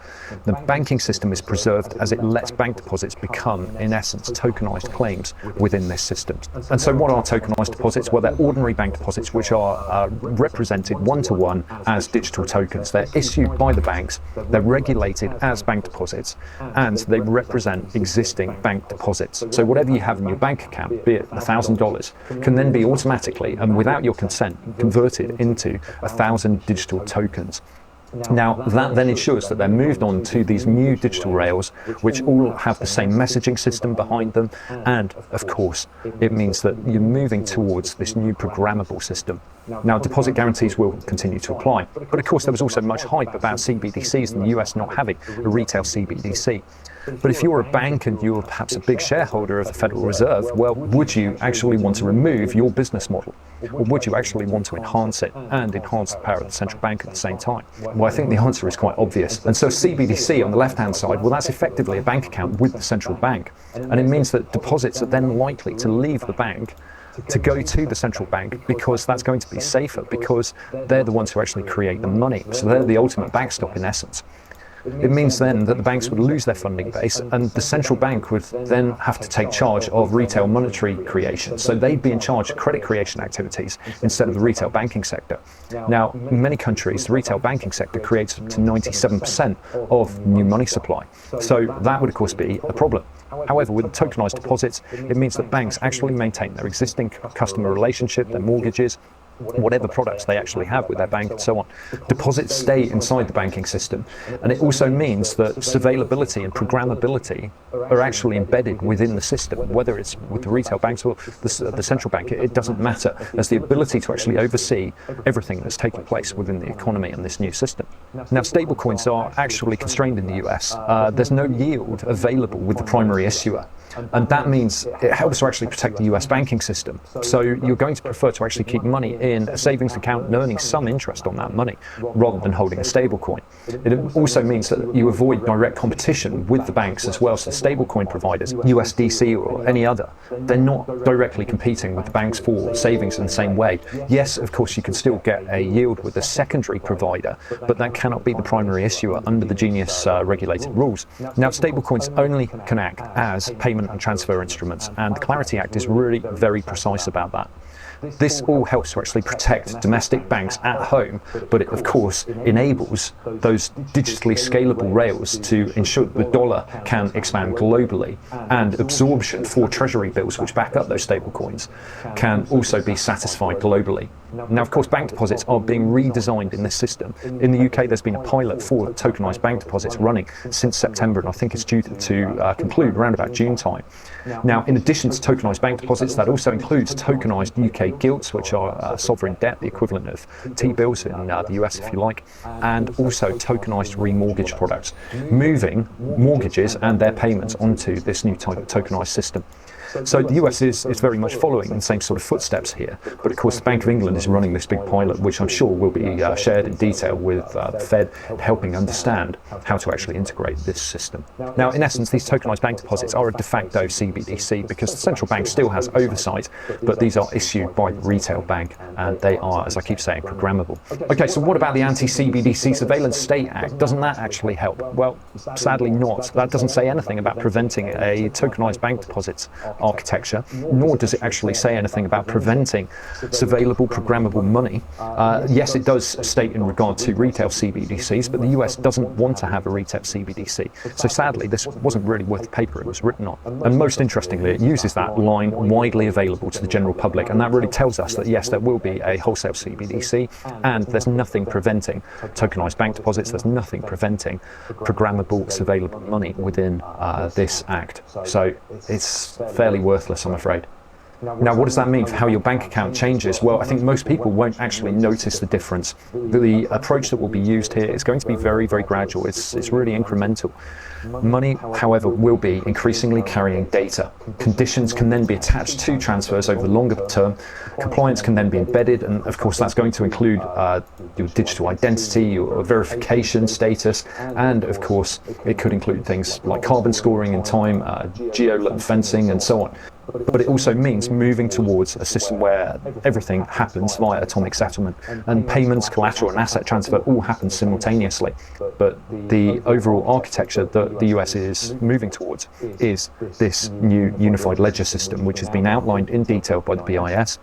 The banking system is preserved as it lets bank deposits become, in essence, tokenized claims within this system. And so what are tokenized deposits? Well, they're ordinary bank deposits which are represented one-to-one as digital tokens. They're issued by the banks, they're regulated as bank deposits, and they represent existing bank deposits. So whatever you have in your bank account, be it $1,000, can then be automatically and without your consent converted into 1,000 digital tokens. Now, that then ensures that they're moved on to these new digital rails, which all have the same messaging system behind them. And, of course, it means that you're moving towards this new programmable system. Now, deposit guarantees will continue to apply. But, of course, there was also much hype about CBDCs in the US not having a retail CBDC. But if you're a bank and you're perhaps a big shareholder of the Federal Reserve, well, would you actually want to remove your business model? Or would you actually want to enhance it and enhance the power of the central bank at the same time? Well, I think the answer is quite obvious. And so CBDC on the left-hand side, well, that's effectively a bank account with the central bank. And it means that deposits are then likely to leave the bank to go to the central bank, because that's going to be safer, because they're the ones who actually create the money. So they're the ultimate backstop in essence. It means then that the banks would lose their funding base, and the central bank would then have to take charge of retail monetary creation. So they'd be in charge of credit creation activities instead of the retail banking sector. Now, in many countries, the retail banking sector creates up to 97% of new money supply. So that would, of course, be a problem. However, with tokenized deposits, it means that banks actually maintain their existing customer relationship, their mortgages, whatever products they actually have with their bank and so on. Deposits stay inside the banking system, and it also means that surveillability and programmability are actually embedded within the system, whether it's with the retail banks or the central bank. It doesn't matter, as the ability to actually oversee everything that's taking place within the economy and this new system. Now, stablecoins are actually constrained in the US. There's no yield available with the primary issuer. And that means it helps to actually protect the US banking system. So you're going to prefer to actually keep money in a savings account and earning some interest on that money rather than holding a stable coin. It also means that you avoid direct competition with the banks as well. So stablecoin providers, USDC or any other, they're not directly competing with the banks for savings in the same way. Yes, of course, you can still get a yield with a secondary provider, but that cannot be the primary issuer under the Genius regulated rules. Now, stablecoins only can act as payment and transfer instruments, and the Clarity Act is really very precise about that. This all helps to actually protect domestic banks at home, but it of course enables those digitally scalable rails to ensure that the dollar can expand globally, and absorption for treasury bills which back up those stable coins can also be satisfied globally. Now, of course, bank deposits are being redesigned in this system. In the UK, there's been a pilot for tokenised bank deposits running since September, and I think it's due to conclude around about June time. Now, in addition to tokenised bank deposits, that also includes tokenised UK gilts, which are sovereign debt, the equivalent of T-bills in the US, if you like, and also tokenised remortgage products, moving mortgages and their payments onto this new type of tokenised system. So the US is very much following in the same sort of footsteps here, but of course the Bank of England is running this big pilot, which I'm sure will be shared in detail with the Fed, helping understand how to actually integrate this system. Now, in essence, these tokenised bank deposits are a de facto CBDC because the central bank still has oversight, but these are issued by the retail bank, and they are, as I keep saying, programmable. Okay, so what about the Anti-CBDC Surveillance State Act? Doesn't that actually help? Well, sadly not. That doesn't say anything about preventing a tokenised bank deposits architecture, nor does it actually say anything about preventing surveillable, programmable money. Yes, it does state in regard to retail CBDCs, but the US doesn't want to have a retail CBDC. So sadly, this wasn't really worth the paper it was written on. And most interestingly, it uses that line widely available to the general public, and that really tells us that yes, there will be a wholesale CBDC, and there's nothing preventing tokenised bank deposits, there's nothing preventing programmable, surveillable money within this act. So it's fairly worthless, I'm afraid. Now, what does that mean for how your bank account changes? Well, I think most people won't actually notice the difference. The approach that will be used here is going to be very, very gradual. It's really incremental. Money, however, will be increasingly carrying data. Conditions can then be attached to transfers over the longer term. Compliance can then be embedded, and of course that's going to include your digital identity, your verification status, and of course it could include things like carbon scoring in time, geo-fencing, and so on. But it also means moving towards a system where everything happens via atomic settlement, and payments, collateral and asset transfer all happen simultaneously. But the overall architecture that the US is moving towards is this new unified ledger system, which has been outlined in detail by the BIS.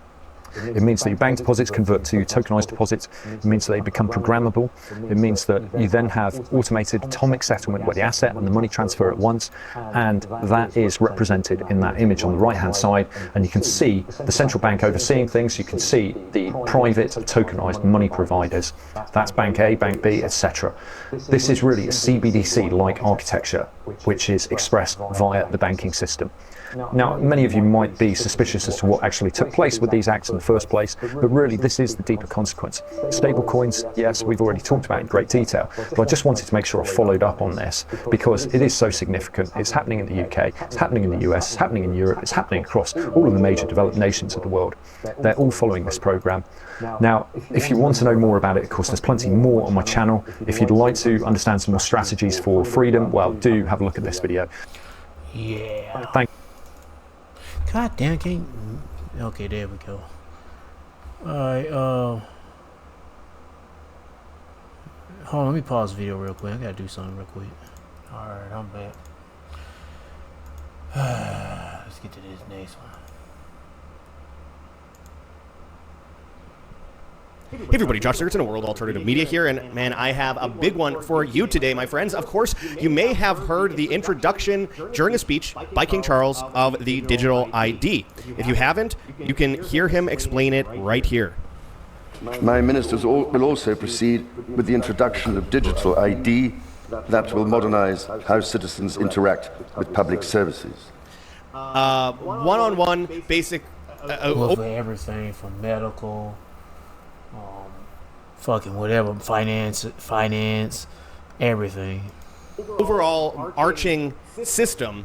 It means that your bank deposits convert to tokenized deposits. It means that they become programmable. It means that you then have automated atomic settlement where the asset and the money transfer at once, and that is represented in that image on the right-hand side. And you can see the central bank overseeing things. You can see the private tokenized money providers. That's Bank A, Bank B, etc. This is really a CBDC-like architecture, which is expressed via the banking system. Now, many of you might be suspicious as to what actually took place with these acts in the first place, but really this is the deeper consequence. Stable coins, yes, we've already talked about in great detail, but I just wanted to make sure I followed up on this because it is so significant. It's happening in the UK, it's happening in the US, it's happening in Europe, it's happening across all of the major developed nations of the world. They're all following this program. Now, if you want to know more about it, of course, there's plenty more on my channel. If you'd like to understand some more strategies for freedom, well, do have a look at this video. Yeah. Thank you. God damn, can't. Okay, there we go. Alright, hold on, let me pause the video real quick. I gotta do something real quick. Alright, I'm back. Let's get to this next one. Hey everybody, Josh Sigurdsson, a World Alternative Media here, and man, I have a big one for you today, my friends. Of course, you may have heard the introduction during a speech by King Charles of the digital ID. If you haven't, you can hear him explain it right here. My ministers will also proceed with the introduction of digital ID that will modernize how citizens interact with public services. One-on-one, basic... Well, for everything from medical... fucking whatever, finance, everything. Overall arching system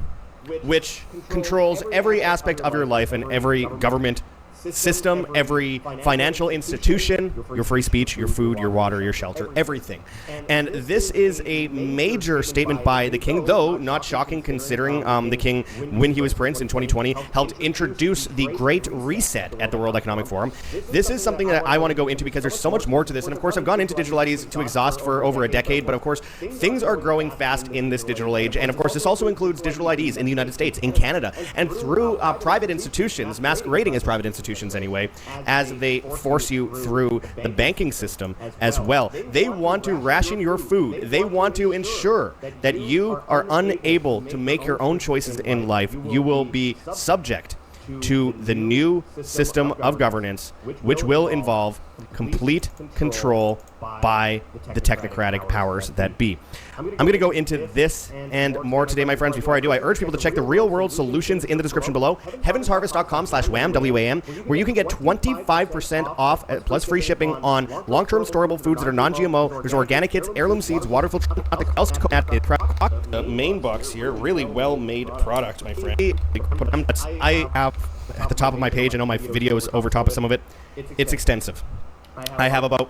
which controls every aspect of your life and every government system, every financial institution, your free speech, your food, your water, your shelter, everything. And this is a major statement by the king, though not shocking considering the king, when he was prince in 2020, helped introduce the Great Reset at the World Economic Forum. This is something that I want to go into because there's so much more to this. And of course, I've gone into digital IDs to exhaust for over a decade, but of course, things are growing fast in this digital age. And of course, this also includes digital IDs in the United States, in Canada, and through private institutions, masquerading as private institutions anyway, as they force you through the banking system as well. They want to ration your food. They want to ensure that you are unable to make your own choices in life. You will be subject to the new system of governance, which will involve complete control by the technocratic powers that be. I'm going to go into this and more today, my friends. Before I do, I urge people to check the real-world solutions in the description below, heavensharvest.com/wham, W-A-M, where you can get 25% off plus free shipping on long-term storable foods that are non-GMO. There's organic kits, heirloom seeds, water filtration, the main box here. Really well-made product, my friend. I have at the top of my page, I know my video is over top of some of it. It's extensive. I have about,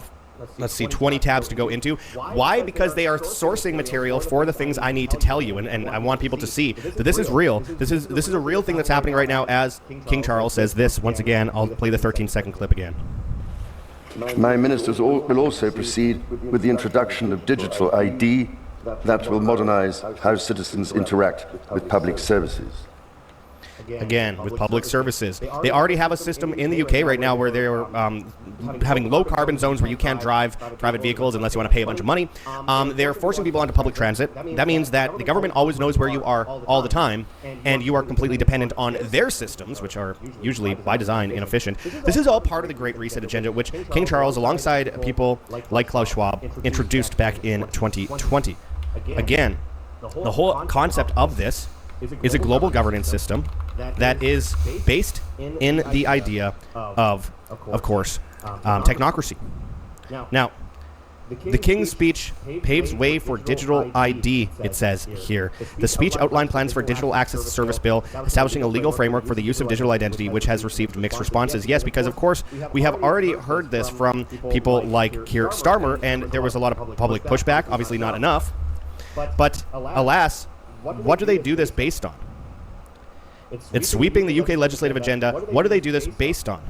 let's see, 20 tabs to go into. Why? Because they are sourcing material for the things I need to tell you, and I want people to see that this is real. This is a real thing that's happening right now as King Charles says this. Once again, I'll play the 13-second clip again. My ministers will also proceed with the introduction of digital ID that will modernize how citizens interact with public services. Again, with public services. They already have a system in the UK right now where they're having low carbon zones where you can't drive private vehicles unless you want to pay a bunch of money. They're forcing people onto public transit. That means that the government always knows where you are all the time, and you are completely dependent on their systems, which are usually, by design, inefficient. This is all part of the Great Reset agenda, which King Charles, alongside people like Klaus Schwab, introduced back in 2020. Again, the whole concept of this is a global governance system that is based in the idea of course, technocracy. Now, the King's speech paves way for digital ID, it says here. The speech outlined plans for digital access to service bill, establishing a legal framework for the use of digital identity, which has received mixed responses. Yes, because of course, we have already heard this from people like Keir Starmer, and there was a lot of public pushback, obviously not enough. But alas, what do they do this based on? It's sweeping the UK legislative agenda. What do they do this based on?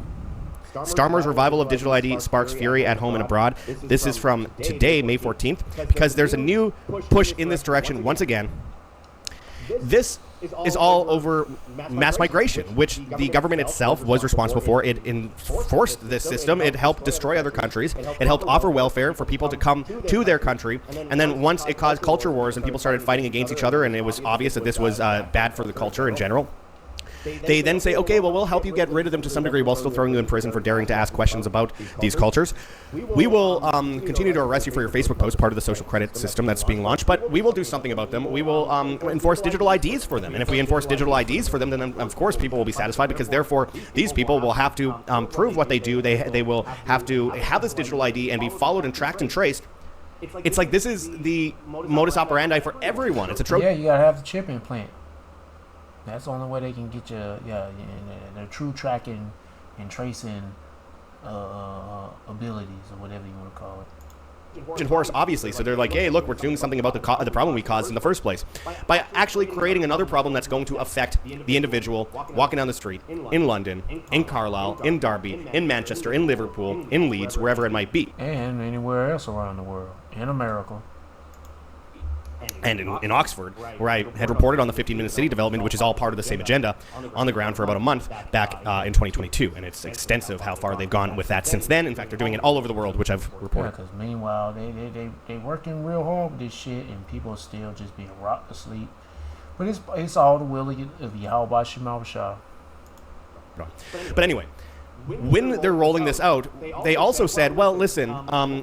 Starmer's revival of digital ID sparks fury at home and abroad. This is from today, May 14th, because there's a new push in this direction once again. This is all over mass migration, which the government itself was responsible for. It enforced this system. It helped destroy other countries. It helped offer welfare for people to come to their country. And then once it caused culture wars and people started fighting against each other, and it was obvious that this was bad for the culture in general, they then say, okay, well, we'll help you get rid of them to some degree while still throwing you in prison for daring to ask questions about these cultures. We will continue to arrest you for your Facebook post, part of the social credit system that's being launched, but we will do something about them. We will enforce digital IDs for them. And if we enforce digital IDs for them, then of course people will be satisfied, because therefore these people will have to prove what they do. They will have to have this digital ID and be followed and tracked and traced. It's like this is the modus operandi for everyone. It's a trope. Yeah, you gotta have the chip implant. That's the only way they can get your their true tracking and tracing abilities, or whatever you want to call it. And horse, obviously, so they're like, hey, look, we're doing something about the problem we caused in the first place by actually creating another problem that's going to affect the individual walking down the street in London, in Carlisle, in Derby, in Manchester, in Liverpool, in Leeds, wherever it might be, and anywhere else around the world, in America. And in Oxford, where I had reported on the 15-minute city development, which is all part of the same agenda, on the ground for about a month back in 2022. And it's extensive how far they've gone with that since then. In fact, they're doing it all over the world, which I've reported. Yeah, because meanwhile, they working real hard with this shit, and people are still just being rocked to sleep. But it's all the will of Yahweh Shema Shah. But anyway, when they're rolling this out, they also said, well, listen,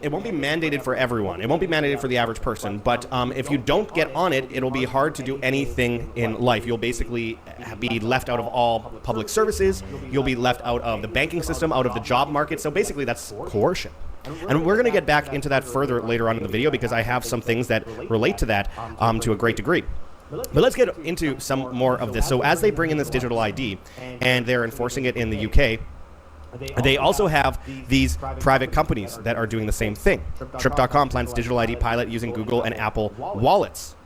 it won't be mandated for everyone. It won't be mandated for the average person. But if you don't get on it, it'll be hard to do anything in life. You'll basically be left out of all public services. You'll be left out of the banking system, out of the job market. So basically, that's coercion. And we're going to get back into that further later on in the video, because I have some things that relate to that to a great degree. But let's get into some more of this. So as they bring in this digital ID and they're enforcing it in the UK, they also have these private companies that are doing the same thing. Trip.com plans digital ID pilot using Google and Apple wallets.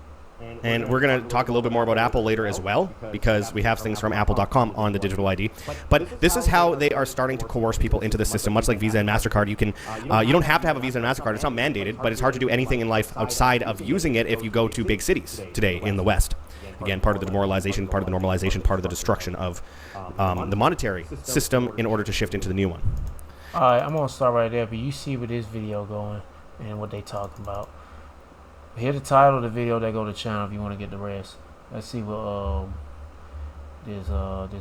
And we're going to talk a little bit more about Apple later as well, because we have things from Apple.com on the digital ID. But this is how they are starting to coerce people into the system, much like Visa and MasterCard. You don't have to have a Visa and MasterCard. It's not mandated, but it's hard to do anything in life outside of using it if you go to big cities today in the West. Again, part of the demoralization, part of the normalization, part of the destruction of the monetary system in order to shift into the new one. All right, I'm going to start right there, but you see where this video going and what they talking about. Here's the title of the video. They go to the channel if you want to get the rest. Let's see what this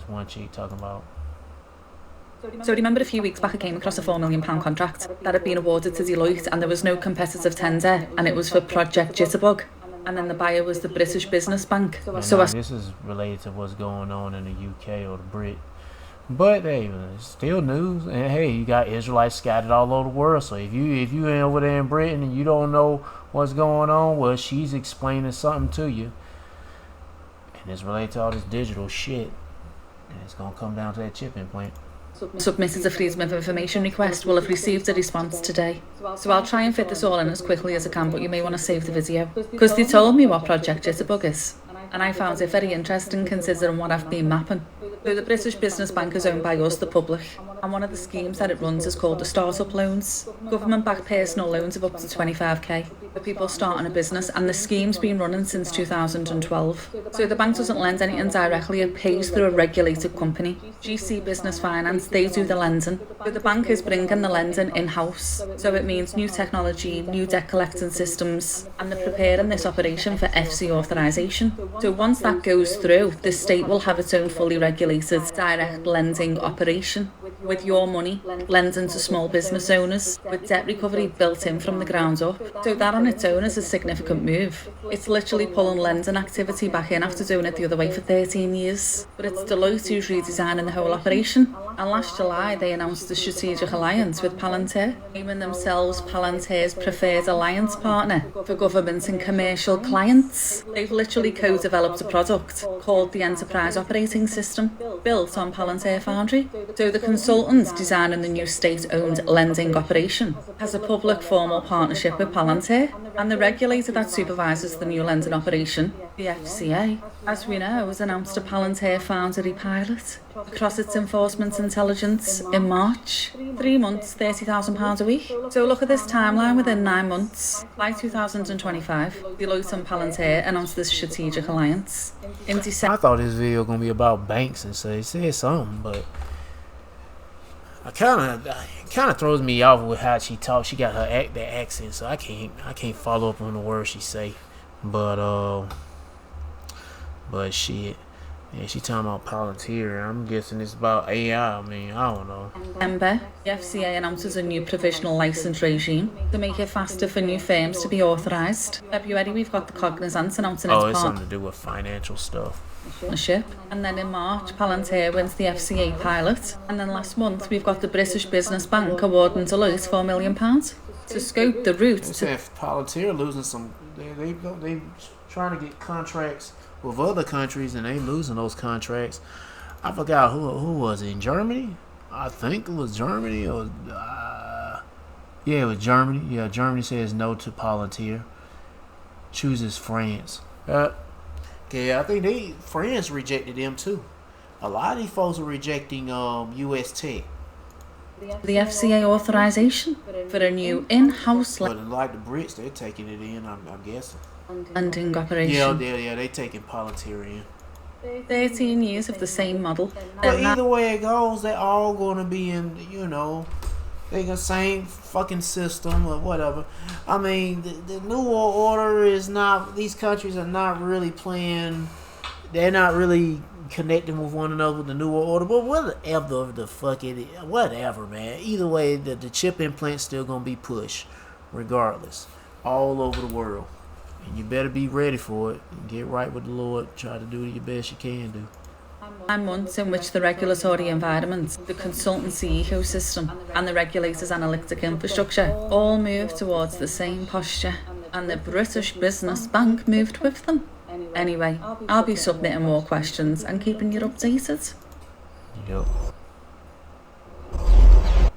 one chick talking about. So remember a few weeks back I came across a £4 million contract that had been awarded to Deloitte, and there was no competitive tender, and it was for Project Jitterbug. And then the buyer was the British Business Bank. So this is related to what's going on in the UK or the Brit. But hey, it's still news. And hey, you got Israelites scattered all over the world. So if you ain't over there in Britain and you don't know what's going on, well, she's explaining something to you. And it's related to all this digital shit. And it's going to come down to that chip implant. Submitted a Freedom of Information request, will have received a response today. So I'll try and fit this all in as quickly as I can, but you may want to save the video. Because they told me what Project Jitterbug is, and I found it very interesting considering what I've been mapping. So the British Business Bank is owned by us, the public, and one of the schemes that it runs is called the Startup Loans. Government-backed personal loans of up to 25k for people starting a business, and the scheme's been running since 2012. So the bank doesn't lend anything directly, it pays through a regulated company. GC Business Finance, they do the lending. So the bank is bringing the lending in-house. So it means new technology, new debt collecting systems, and they're preparing this operation for FC authorisation. So once that goes through, the state will have its own fully regulated direct lending operation with your money, lending to small business owners with debt recovery built in from the ground up. So that on its own is a significant move. It's literally pulling lending activity back in after doing it the other way for 13 years. But it's Deloitte who's redesigning the whole operation. And last July they announced a strategic alliance with Palantir, naming themselves Palantir's preferred alliance partner for government and commercial clients. They've literally co-developed a product called the Enterprise Operating System, built on Palantir Foundry. So the consultants designing the new state-owned lending operation has a public formal partnership with Palantir, and the regulator that supervises the new lending operation The FCA, as we know, has announced a Palantir Foundry pilot across its enforcement intelligence in March. 3 months, £30,000 a week. So look at this timeline within 9 months. By 2025, Deloitte and Palantir announced this strategic alliance. In December, I thought this video was gonna be about banks and so it said something, but it kind of throws me off with how she talks. She got that accent, so I can't follow up on the words she say. But shit, yeah, she talking about Palantir. I'm guessing it's about AI. I mean, I don't know. December, the FCA announces a new provisional license regime to make it faster for new firms to be authorised. February, we've got the Cognizant announcing its it's something to do with financial stuff. Partnership. And then in March, Palantir wins the FCA pilot. And then last month, we've got the British Business Bank awarding Deloitte £4 million to scope the route. They said Palantir losing some. They trying to get contracts with other countries and they losing those contracts. I forgot who was it, in Germany? I think it was Germany or yeah, it was Germany. Yeah, Germany says no to Palantir. Chooses France. Okay, I think France rejected them too. A lot of these folks are rejecting US Tech. The FCA authorization for a new in-house But like the Brits, they're taking it in, I'm guessing. landing operation. Yeah, they taking Palantir in. 13 years of the same model. But either way it goes, they're all going to be in, they the same fucking system or whatever. I mean, the New World Order is not, these countries are not really playing, they're not really connecting with one another with the New World Order, but whatever the fuck it is, whatever, man. Either way, the chip implant's still going to be pushed, regardless, all over the world. And you better be ready for it. And get right with the Lord. Try to do your best you can do. 9 months in which the regulatory environment, the consultancy ecosystem, and the regulators' analytic infrastructure all moved towards the same posture, and the British Business Bank moved with them. Anyway, I'll be submitting more questions and keeping you updated. Yep. What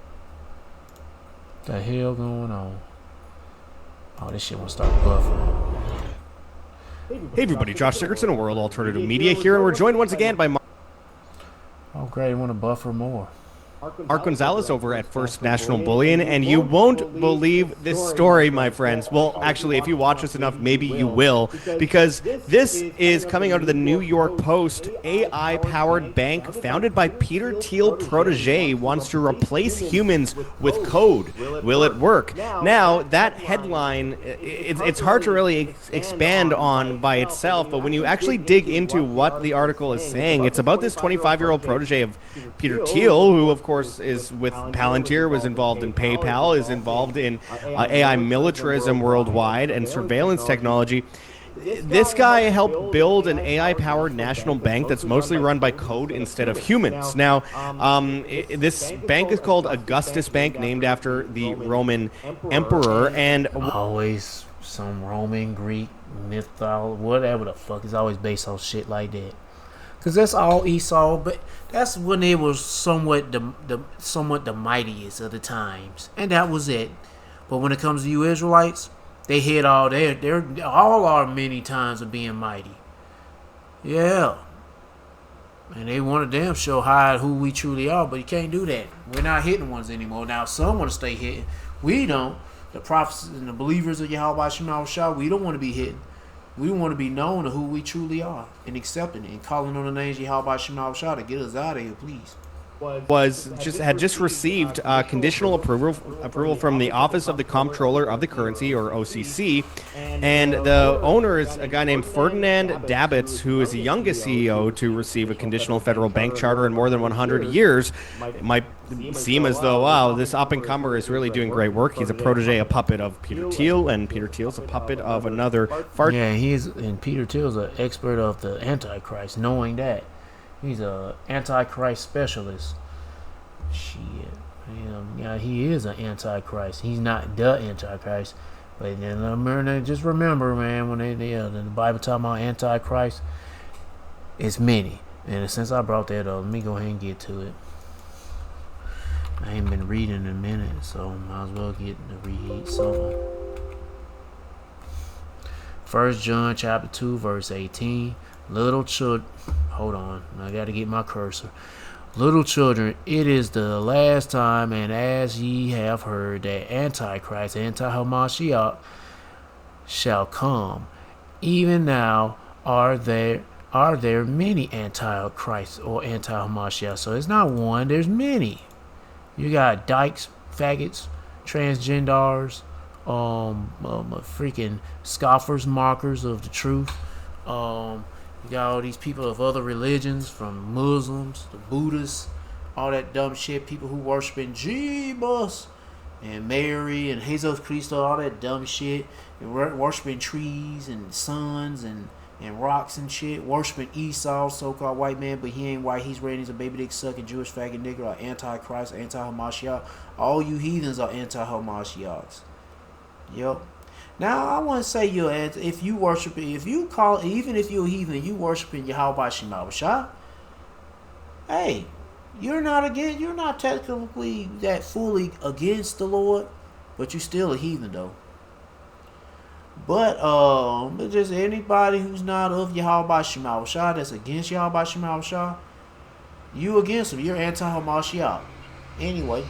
the hell going on? Oh, this shit will start buffering. Hey everybody, Josh Sigurdsson of World Alternative Media here, and we're joined once again by Oh great, I want to buffer more. Mark Gonzalez over at First National Bullion, and you won't believe this story, my friends. Well, actually, if you watch this enough, maybe you will, because this is coming out of the New York Post. AI-powered bank founded by Peter Thiel protege wants to replace humans with code. Will it work? Now, that headline, it's hard to really expand on by itself, but when you actually dig into what the article is saying, it's about this 25-year-old protege of Peter Thiel, who, of course, is with Palantir, was involved in PayPal, is involved in AI militarism worldwide and surveillance technology. This guy helped build an AI-powered national bank that's mostly run by code instead of humans. Now, this bank is called Augustus Bank, named after the Roman emperor, and always some Roman, Greek, mythology, whatever the fuck, is always based on shit like that. Cause that's all Esau, but that's when it was somewhat the mightiest of the times, and that was it. But when it comes to you Israelites, they hit all they're all are many times of being mighty. Yeah, and they want to damn show hide who we truly are, but you can't do that. We're not hitting ones anymore. Now some want to stay hitting, we don't. The prophets and the believers of Yahweh Shema Shah, we don't want to be hitting. We want to be known to who we truly are and accepting it and calling on the names of Yahweh Shema Shah to get us out of here, please. Had just received conditional approval from the Office of the Comptroller of the Currency, or OCC, and the owner is a guy named Ferdinand Dabbitz, who is the youngest CEO to receive a conditional federal bank charter in more than 100 years. It might seem as though, wow, this up-and-comer is really doing great work. He's a protege, a puppet of Peter Thiel, and Peter Thiel's a puppet of another. Yeah, and Peter Thiel's an expert of the Antichrist, knowing that. He's a Antichrist specialist. Shit. Yeah, he is an Antichrist. He's not the Antichrist. But then just remember, man, when the Bible talking about Antichrist, it's many. And since I brought that up, let me go ahead and get to it. I ain't been reading in a minute, so might as well get to read something. 1 John chapter 2 verse 18. Little children, hold on, I got to get my cursor. Little children, it is the last time, and as ye have heard that Antichrist, anti-Hamashiach, shall come, even now are there many antichrists or anti-Hamashiach. So it's not one, there's many. You got dykes, faggots, transgenders, freaking scoffers, mockers of the truth. You got all these people of other religions, from Muslims to Buddhists, all that dumb shit. People who worshiping Jesus and Mary and Jesus Christo, all that dumb shit. And worshiping trees and suns and rocks and shit. Worshiping Esau, so-called white man, but he ain't white. He's red. He's a baby dick sucking Jewish faggot nigga, or anti-Christ, anti-Hamashiach. All you heathens are anti-Hamashiachs. Yep. Now, I want to say if you worship, if you call, even if you're a heathen, you worshiping Yahweh Shemawashah, hey, you're not technically that fully against the Lord, but you're still a heathen though. But just anybody who's not of Yahweh Shemawashah, that's against Yahweh Shemawashah, you against him. You're anti-Hamashiach. Anyway.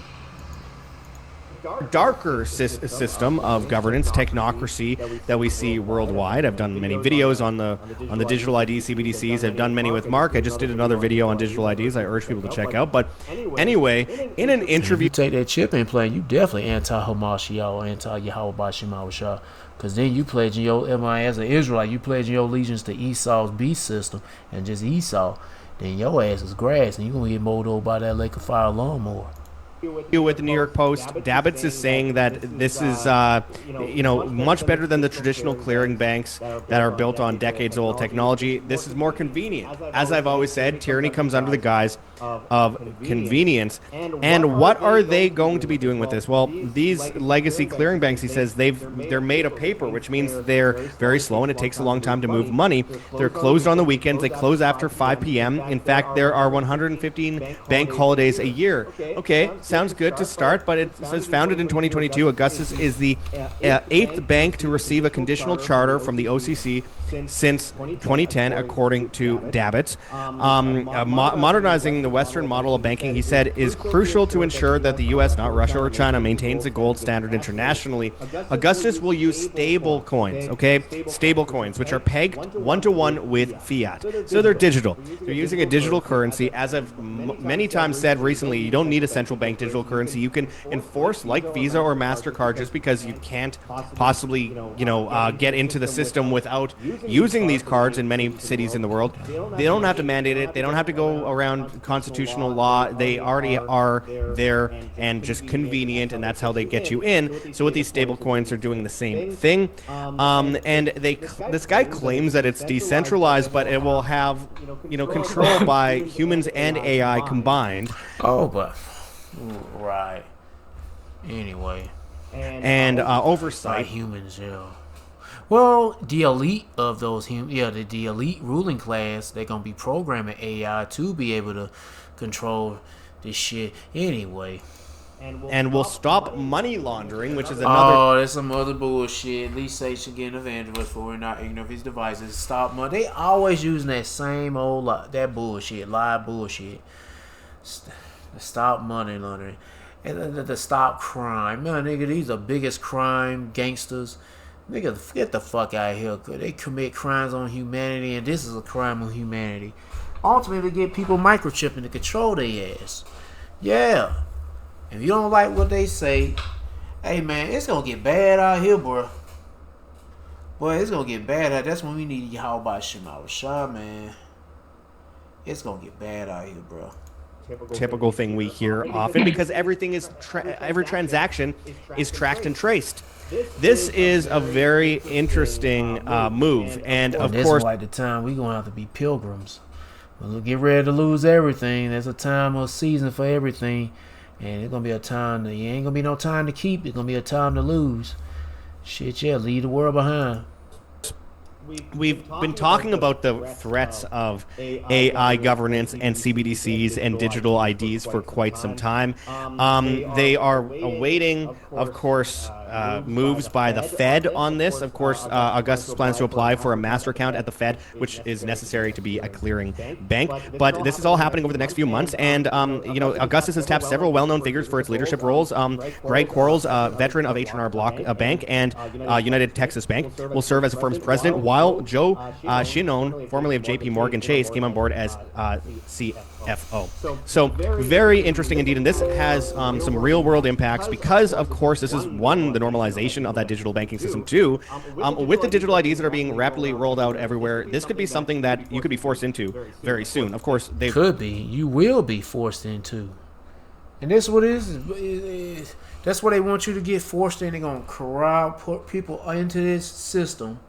Darker system of governance, technocracy that we see worldwide. I've done many videos on the digital ID CBDCs. I've done many with Mark. I just did another video on digital IDs. I urge people to check out. But anyway, in an interview, you take that chip implant, you definitely anti-Hamashiach or anti-Yahweh Shemawashah, because then you pledging as an Israelite, you pledging your allegiance to Esau's beast system and just Esau. Then your ass is grass, and you're gonna get mowed over by that lake of fire lawnmower. With the New York Post, Dabbits is saying that this is, much better than the traditional clearing banks that are built on decades-old technology. This is more convenient. As I've always said, tyranny comes under the guise of convenience. And what are they going to be doing with this? Well, these legacy clearing banks, he says, they're made of paper, which means they're very slow and it takes a long time to move money. They're closed on the weekends. They close after 5 p.m. In fact, there are 115 bank holidays a year. Okay, sounds good to start, but it says founded in 2022, Augustus is the 8th bank to receive a conditional charter from the OCC since 2010, according to Dabbits. Modernizing the Western model of banking, he said, is crucial to ensure that the U.S., not Russia or China, maintains the gold standard internationally. Augustus will use stable coins, stable coins, which are pegged 1-to-1 with fiat. So they're digital. They're using a digital currency. As I've many times said recently, you don't need a central bank digital currency. You can enforce, like Visa or MasterCard, just because you can't possibly, get into the system without using these cards in many cities in the world. They don't have to mandate it. They don't have to go around constitutional law. They already are there and just convenient, and that's how they get you in. So with these stable coins, they're doing the same thing. And this guy claims that it's decentralized, but it will have, control by humans and AI combined. Oh, but right. Anyway. And oversight. By humans, yeah. Well, the elite of those the elite ruling class, they're gonna be programming AI to be able to control this shit anyway. And we'll stop money laundering, which is another. Oh, that's some other bullshit. At least they should get an evangelist for it, not ignorant of his devices. Stop money. They always using that same old that bullshit, lie bullshit. Stop money laundering. And to stop crime. Man, nigga, these are biggest crime gangsters. Nigga, get the fuck out of here. They commit crimes on humanity, and this is a crime on humanity. Ultimately, get people microchipping to control their ass. Yeah. If you don't like what they say, hey, man, it's going to get bad out here, bro. Boy, it's going to get bad out. That's when we need Yahweh Shemawashah, man. It's going to get bad out here, bro. Typical thing we hear often, because everything is every transaction is tracked and traced. This is a very interesting move, and of this course, is like the time we gonna have to be pilgrims. We'll get ready to lose everything. There's a time or season for everything, and it's gonna be a time that ain't gonna be no time to keep. It's gonna be a time to lose. Shit, yeah, leave the world behind. We've been talking about the threats of AI governance and CBDCs and digital IDs for quite some time. They are awaiting, of course, moves by the Fed on this. Of course, Augustus plans to apply for a master account at the Fed, which is necessary to be a clearing bank. But this is all happening over the next few months, and Augustus has tapped several well-known figures for its leadership roles. Greg Quarles, veteran of H&R Block Bank and United Texas Bank, will serve as the firm's president, while Joe Shinone, formerly of J.P. Morgan Chase, came on board as CFO. So very interesting indeed, and this has some real-world impacts because, of course, this is one, the normalization of that digital banking system. Two, with the digital IDs that are being rapidly rolled out everywhere, this could be something that you could be forced into very soon. Of course, they could be. You will be forced into, and that's what it is. That's what they want you to get forced in. They're gonna corral, put people into this system,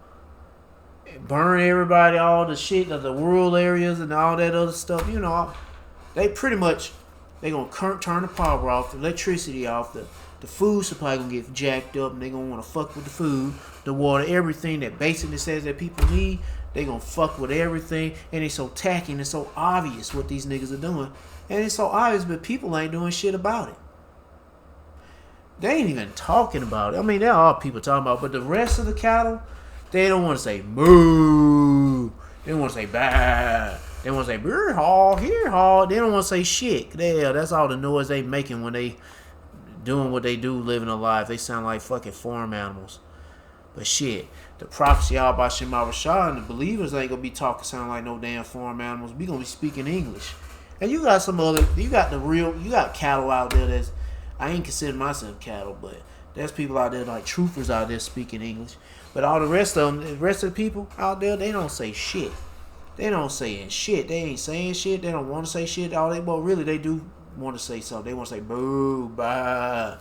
burn everybody, all the shit of the rural areas and all that other stuff. They pretty much they gonna turn the power off, the electricity off, the food supply gonna get jacked up, and they gonna want to fuck with the food, the water, everything that basically says that people need. They gonna fuck with everything, and it's so tacky and it's so obvious what these niggas are doing, and it's so obvious, but people ain't doing shit about it. They ain't even talking about it. I mean, there are people talking about it, but the rest of the cattle, they don't want to say moo. They don't want to say bah. They want to say brr haw, here haw. They don't want to say shit. That's all the noise they making when they doing what they do, living a life. They sound like fucking farm animals. But shit, the prophecy all by Shema Rashad and the believers ain't gonna be talking sound like no damn farm animals. We gonna be speaking English. And you got you got cattle out there that's, I ain't consider myself cattle, but there's people out there like truthers out there speaking English. But all the rest of the people out there, they don't say shit. They don't say shit. They ain't saying shit. They don't want to say shit. Really, they do want to say something. They want to say boo, bye.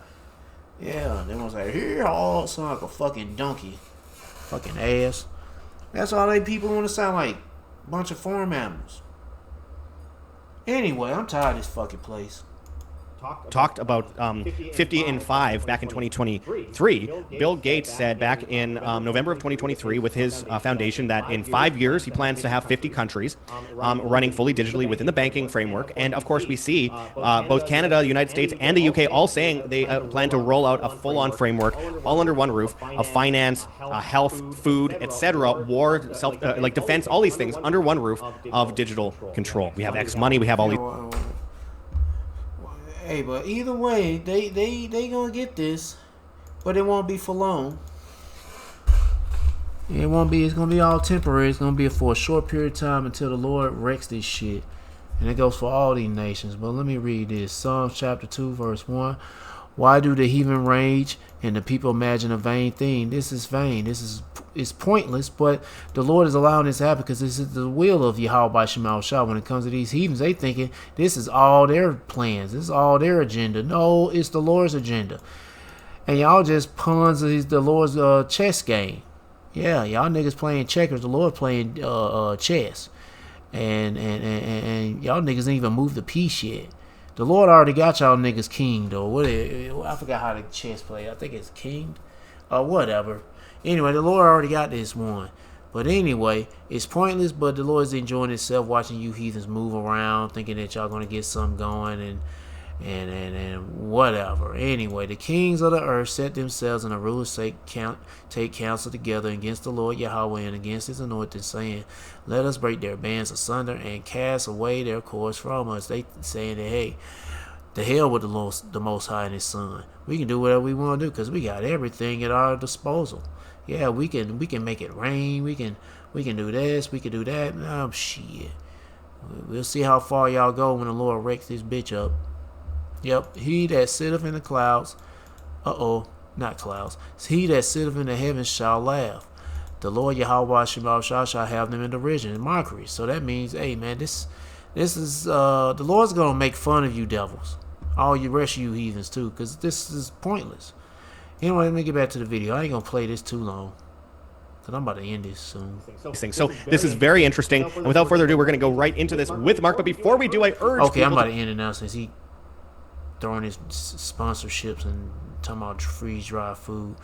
Yeah, they want to say here, all sound like a fucking donkey, fucking ass. That's all they people want to sound like, bunch of farm animals. Anyway, I'm tired of this fucking place. Talked about 50 in 5 back in 2023. Bill Gates said back in November of 2023 with his foundation that in 5 years he plans to have 50 countries running fully digitally within the banking framework. And of course we see both Canada, the United States, and the UK all saying they plan to roll out a full-on framework all under one roof of finance, health, food, etc., war, like defense, all these things under one roof of digital control. We have X money, we have all these. Hey, but either way, they gonna get this, but it won't be for long. It won't be. It's gonna be all temporary. It's gonna be for a short period of time until the Lord wrecks this shit, and it goes for all these nations. But let me read this: Psalms chapter 2, verse 1. Why do the heathen rage and the people imagine a vain thing? This is vain. It's pointless, but the Lord is allowing this to happen because this is the will of Yahweh by Shema Shah. When it comes to these heathens, they thinking this is all their plans. This is all their agenda. No, it's the Lord's agenda. And y'all just pawns of the Lord's chess game. Yeah, y'all niggas playing checkers. The Lord playing chess. And y'all niggas ain't even moved the piece yet. The Lord already got y'all niggas king though. I forgot how the chess play. I think it's king or whatever. Anyway, the Lord already got this one. But anyway, it's pointless, but the Lord's enjoying himself watching you heathens move around, thinking that y'all gonna get something going and whatever. Anyway, the kings of the earth set themselves and the rulers take counsel together against the Lord Yahweh and against his anointed, saying, let us break their bands asunder and cast away their cords from us. They saying that, hey, the hell with the Most High and his Son. We can do whatever we want to do because we got everything at our disposal. Yeah, we can make it rain. We can do this. We can do that. Oh shit. We'll see how far y'all go when the Lord wrecks this bitch up. Yep, he that sitteth in the clouds. Not clouds. He that sitteth in the heavens shall laugh. The Lord Yahweh shall have them in derision and mockery. So that means, hey man, this is the Lord's gonna make fun of you devils, all you rest of you heathens too, because this is pointless. Anyway, let me get back to the video. I ain't gonna play this too long because I'm about to end this soon. So this is very interesting, and without further ado, we're gonna go right into this with Mark. But before we do, I urge. Okay, I'm about to end it now since he throwing his sponsorships and talking about freeze dry food.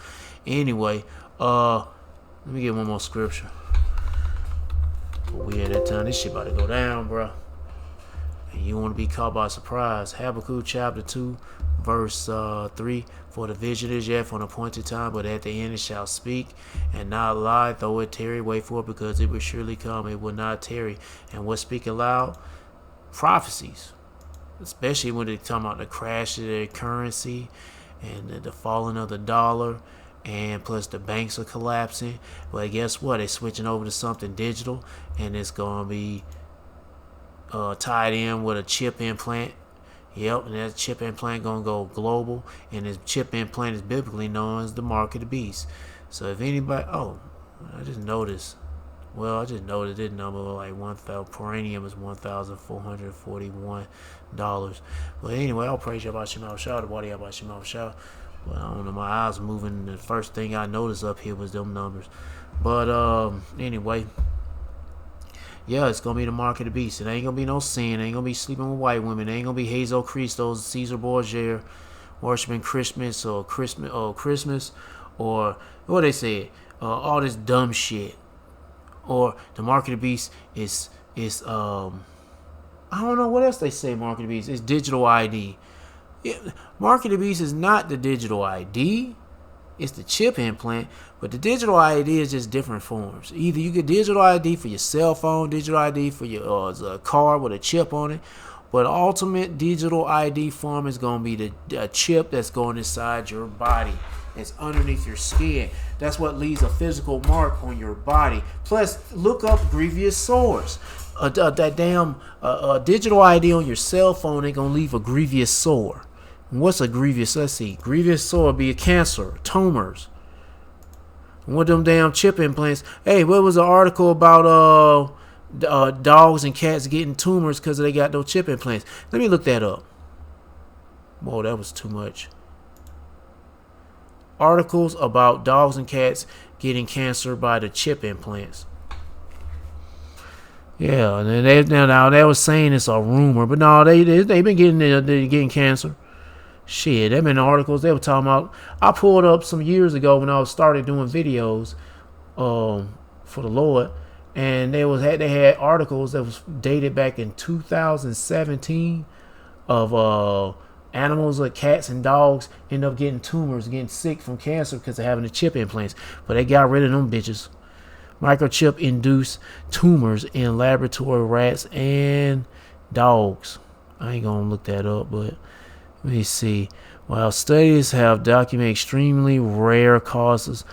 Anyway, let me get one more scripture. We at that time, this shit about to go down, bro. and you want to be caught by surprise. Habakkuk chapter 2, verse 3. For the vision is yet for an appointed time, but at the end it shall speak and not lie. Though it tarry, wait for it, because it will surely come. It will not tarry. And what speak aloud? Prophecies. Especially when they talk about the crash of their currency and the falling of the dollar, and plus the banks are collapsing. Well, guess what? They're switching over to something digital, and it's going to be tied in with a chip implant. Yep, and that chip implant going to go global, and this chip implant is biblically known as the mark of the beast. So if anybody, I just noticed. Well, I just noticed this number like 1,000 per annum is $1,441. But anyway, I'll praise you about Shema Shah, the body about Shema Shah. Well, I don't know, my eyes moving. The first thing I noticed up here was them numbers. But anyway, yeah, it's gonna be the mark of the beast. It ain't gonna be no sin. It ain't gonna be sleeping with white women. It ain't gonna be Hazel Christos, Caesar Borgia, worshiping Christmas or what they said, all this dumb shit. Or the mark of the beast is I don't know what else they say. Mark of the beast is digital ID. Mark of the beast is not the digital ID. It's the chip implant, but the digital ID is just different forms. Either you get digital ID for your cell phone, digital ID for your car with a chip on it, but ultimate digital ID form is going to be the chip that's going inside your body. It's underneath your skin. That's what leaves a physical mark on your body. Plus, look up grievous sores. That damn digital ID on your cell phone ain't going to leave a grievous sore. What's a grievous? Let's see. Grievous sore would be a cancer, tumors. What them damn chip implants? Hey, what was the article about dogs and cats getting tumors because they got no chip implants? Let me look that up. Whoa, that was too much. Articles about dogs and cats getting cancer by the chip implants. Yeah, and they was saying it's a rumor, but no, they been getting cancer. Shit, there been articles they were talking about. I pulled up some years ago when I started doing videos for the Lord, and they had articles that was dated back in 2017 of animals like cats and dogs end up getting tumors, getting sick from cancer because of having the chip implants. But they got rid of them bitches. Microchip induced tumors in laboratory rats and dogs. I ain't gonna look that up, but let me see. While studies have documented extremely rare cases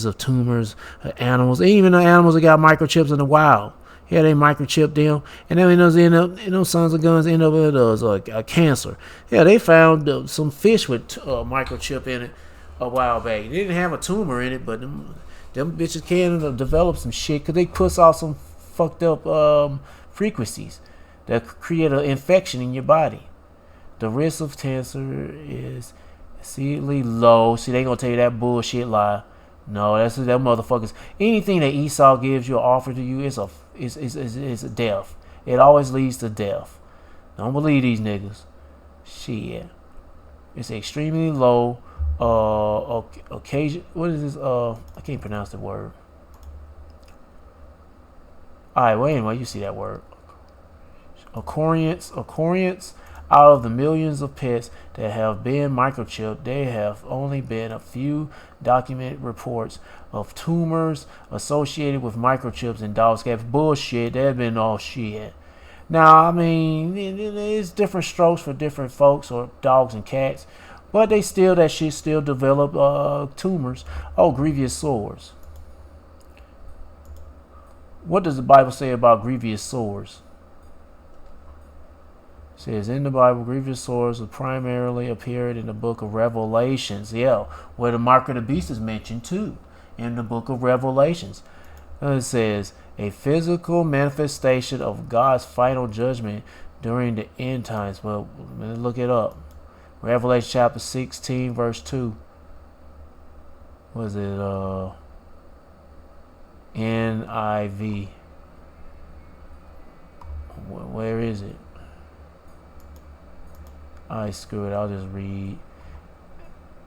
of tumors, animals, even the animals that got microchips in the wild. Yeah, they microchip them, and then those end up, those sons of guns end up with a cancer. Yeah, they found some fish with microchip in it a while back. They didn't have a tumor in it, but them bitches can develop some shit because they push off some fucked up frequencies that create an infection in your body. The risk of cancer is exceedingly low. See, they gonna tell you that bullshit lie. No, that motherfuckers. Anything that Esau gives you or offer to you is a death. It always leads to death. Don't believe these niggas. Shit. It's extremely low. Occasion. What is this? I can't pronounce the word. Alright, well anyway, you see that word. Occurrence. Out of the millions of pets that have been microchipped, there have only been a few documented reports of tumors associated with microchips in dogs. That's bullshit. That have been all shit. Now, I mean, it's different strokes for different folks or dogs and cats, but that shit still develop tumors. Oh, grievous sores. What does the Bible say about grievous sores? It says in the Bible, grievous sores will primarily appeared in the book of Revelations. Yeah, where the mark of the beast is mentioned too, in the book of Revelations. It says a physical manifestation of God's final judgment during the end times. Well, let's look it up. Revelation chapter 16, verse 2. Was it NIV? Where is it? Screw it, I'll just read.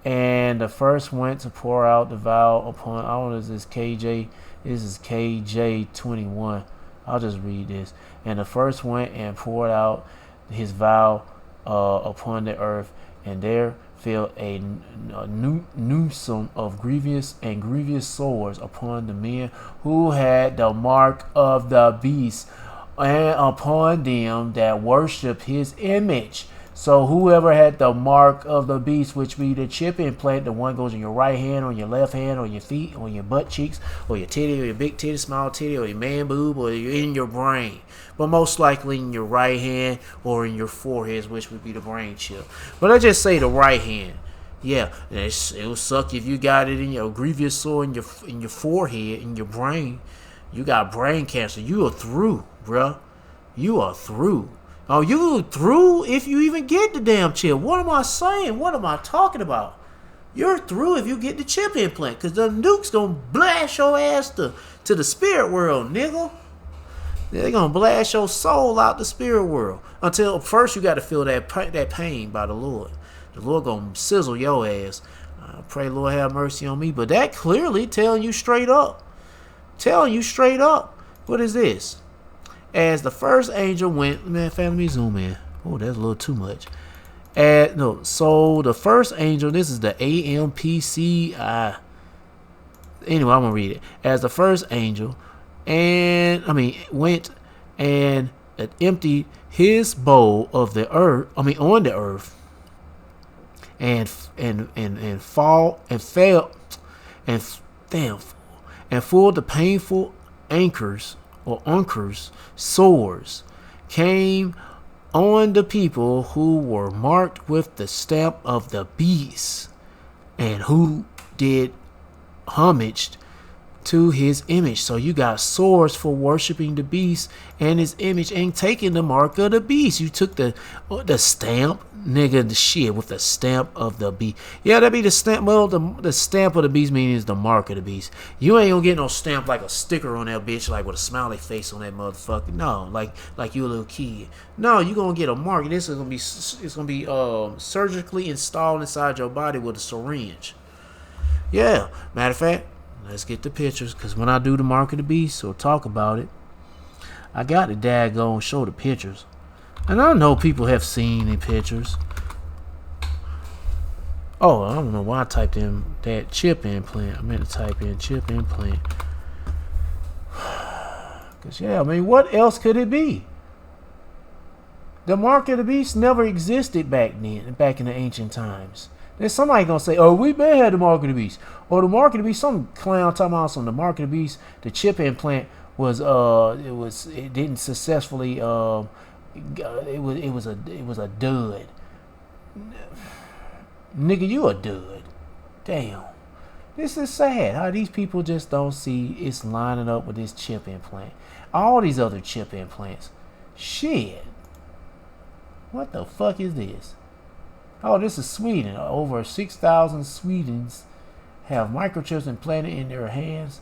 And the first went to pour out the vial upon, I don't know, is this KJ? This is KJ 21. I'll just read this. And the first went and poured out his vial upon the earth, and there fell a newsome of grievous sores upon the men who had the mark of the beast, and upon them that worship his image. So whoever had the mark of the beast, which be the chip implant, the one goes in your right hand, on your left hand, on your feet, on your butt cheeks, or your titty, or your big titty, small titty, or your man boob, or in your brain. But most likely in your right hand or in your forehead, which would be the brain chip. But I just say the right hand. Yeah, it will suck if you got it in your grievous sore in your forehead, in your brain. You got brain cancer. You are through, bruh. You are through. Oh, you through if you even get the damn chip. What am I saying? What am I talking about? You're through if you get the chip implant, because the nuke's going to blast your ass to the spirit world, nigga. They're going to blast your soul out the spirit world. Until first you got to feel that pain by the Lord. The Lord going to sizzle your ass. I pray Lord have mercy on me. But that clearly telling you straight up. Telling you straight up. What is this? As the first angel went, man, let me zoom in. Oh, that's a little too much. So the first angel, this is the AMPCI. Anyway, I'm gonna read it. As the first angel, went and emptied his bowl of the earth. On the earth, and fell and full the painful anchors sores came on the people who were marked with the stamp of the beast, and who did homage to his image. So you got sores for worshiping the beast and his image and taking the mark of the beast. You took the stamp, nigga, the shit with the stamp of the beast. Yeah, that be the stamp. Well, the stamp of the beast means the mark of the beast. You ain't gonna get no stamp like a sticker on that bitch, like with a smiley face on that motherfucker. No, like you a little kid. No, you gonna get a mark. This is gonna be surgically installed inside your body with a syringe. Yeah, matter of fact, let's get the pictures, because when I do the mark of the beast or talk about it, I got to daggone show the pictures. And I know people have seen the pictures. Oh, I don't know why I typed in that chip implant. I meant to type in chip implant. Because, yeah, I mean, what else could it be? The mark of the beast never existed back then, back in the ancient times. There's somebody gonna say, "Oh, we been had the mark of the beast," or the mark of the beast. Some clown talking about some the mark of the beast. The chip implant was it didn't successfully it was a dud. Nigga, you a dud. Damn, this is sad. How these people just don't see it's lining up with this chip implant. All these other chip implants. Shit. What the fuck is this? Oh, this is Sweden. Over 6,000 Swedes have microchips implanted in their hands,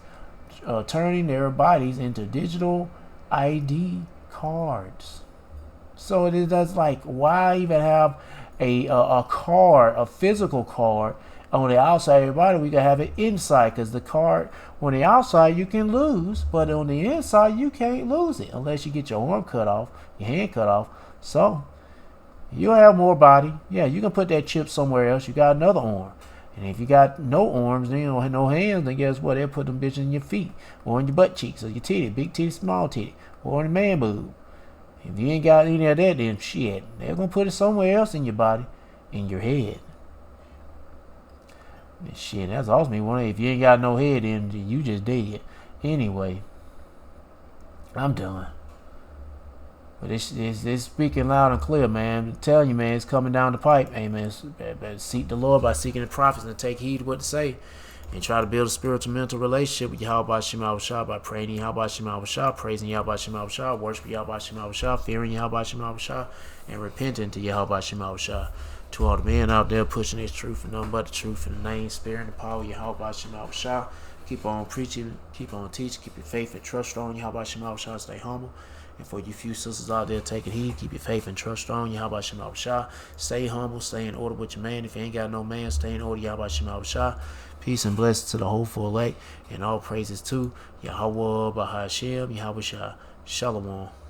turning their bodies into digital ID cards. So it is like, why even have a card, a physical card, on the outside of your body? We can have it inside, because the card on the outside you can lose, but on the inside you can't lose it unless you get your arm cut off, your hand cut off. So you'll have more body. Yeah, you can put that chip somewhere else. You got another arm. And if you got no arms, then you don't have no hands, then guess what? They'll put them bitches in your feet, or in your butt cheeks, or your titty, big titty, small titty, or in the man boob. If you ain't got any of that, then shit, they're going to put it somewhere else in your body, in your head. And shit, that's awesome. If you ain't got no head, then you just dead. Anyway, I'm done. But it's speaking loud and clear, man. I'm telling you, man, it's coming down the pipe. Hey, man, seek the Lord by seeking the prophets and take heed to what to say. And try to build a spiritual mental relationship with Yahweh Shema Shah by praying to Yahweh Shema Shah, praising Yahweh Shema Shah, worshiping Yahweh Shema Shah, fearing Yahweh Shema Shah, and repenting to Yahweh Shema Shah. To all the men out there pushing this truth and nothing but the truth in the name, spirit, and the power of Yahweh Shema Shah. Keep on preaching, keep on teaching, keep your faith and trust strong. Yahweh Shema Shah, stay humble. And for you few sisters out there taking heed, keep your faith and trust strong. Yahweh Shema Shah. Stay humble, stay in order with your man. If you ain't got no man, stay in order. Yahweh Shema Shah. Peace and blessings to the whole full elect, and all praises to Yahweh Bahashem, Yahweh Shah. Shalom.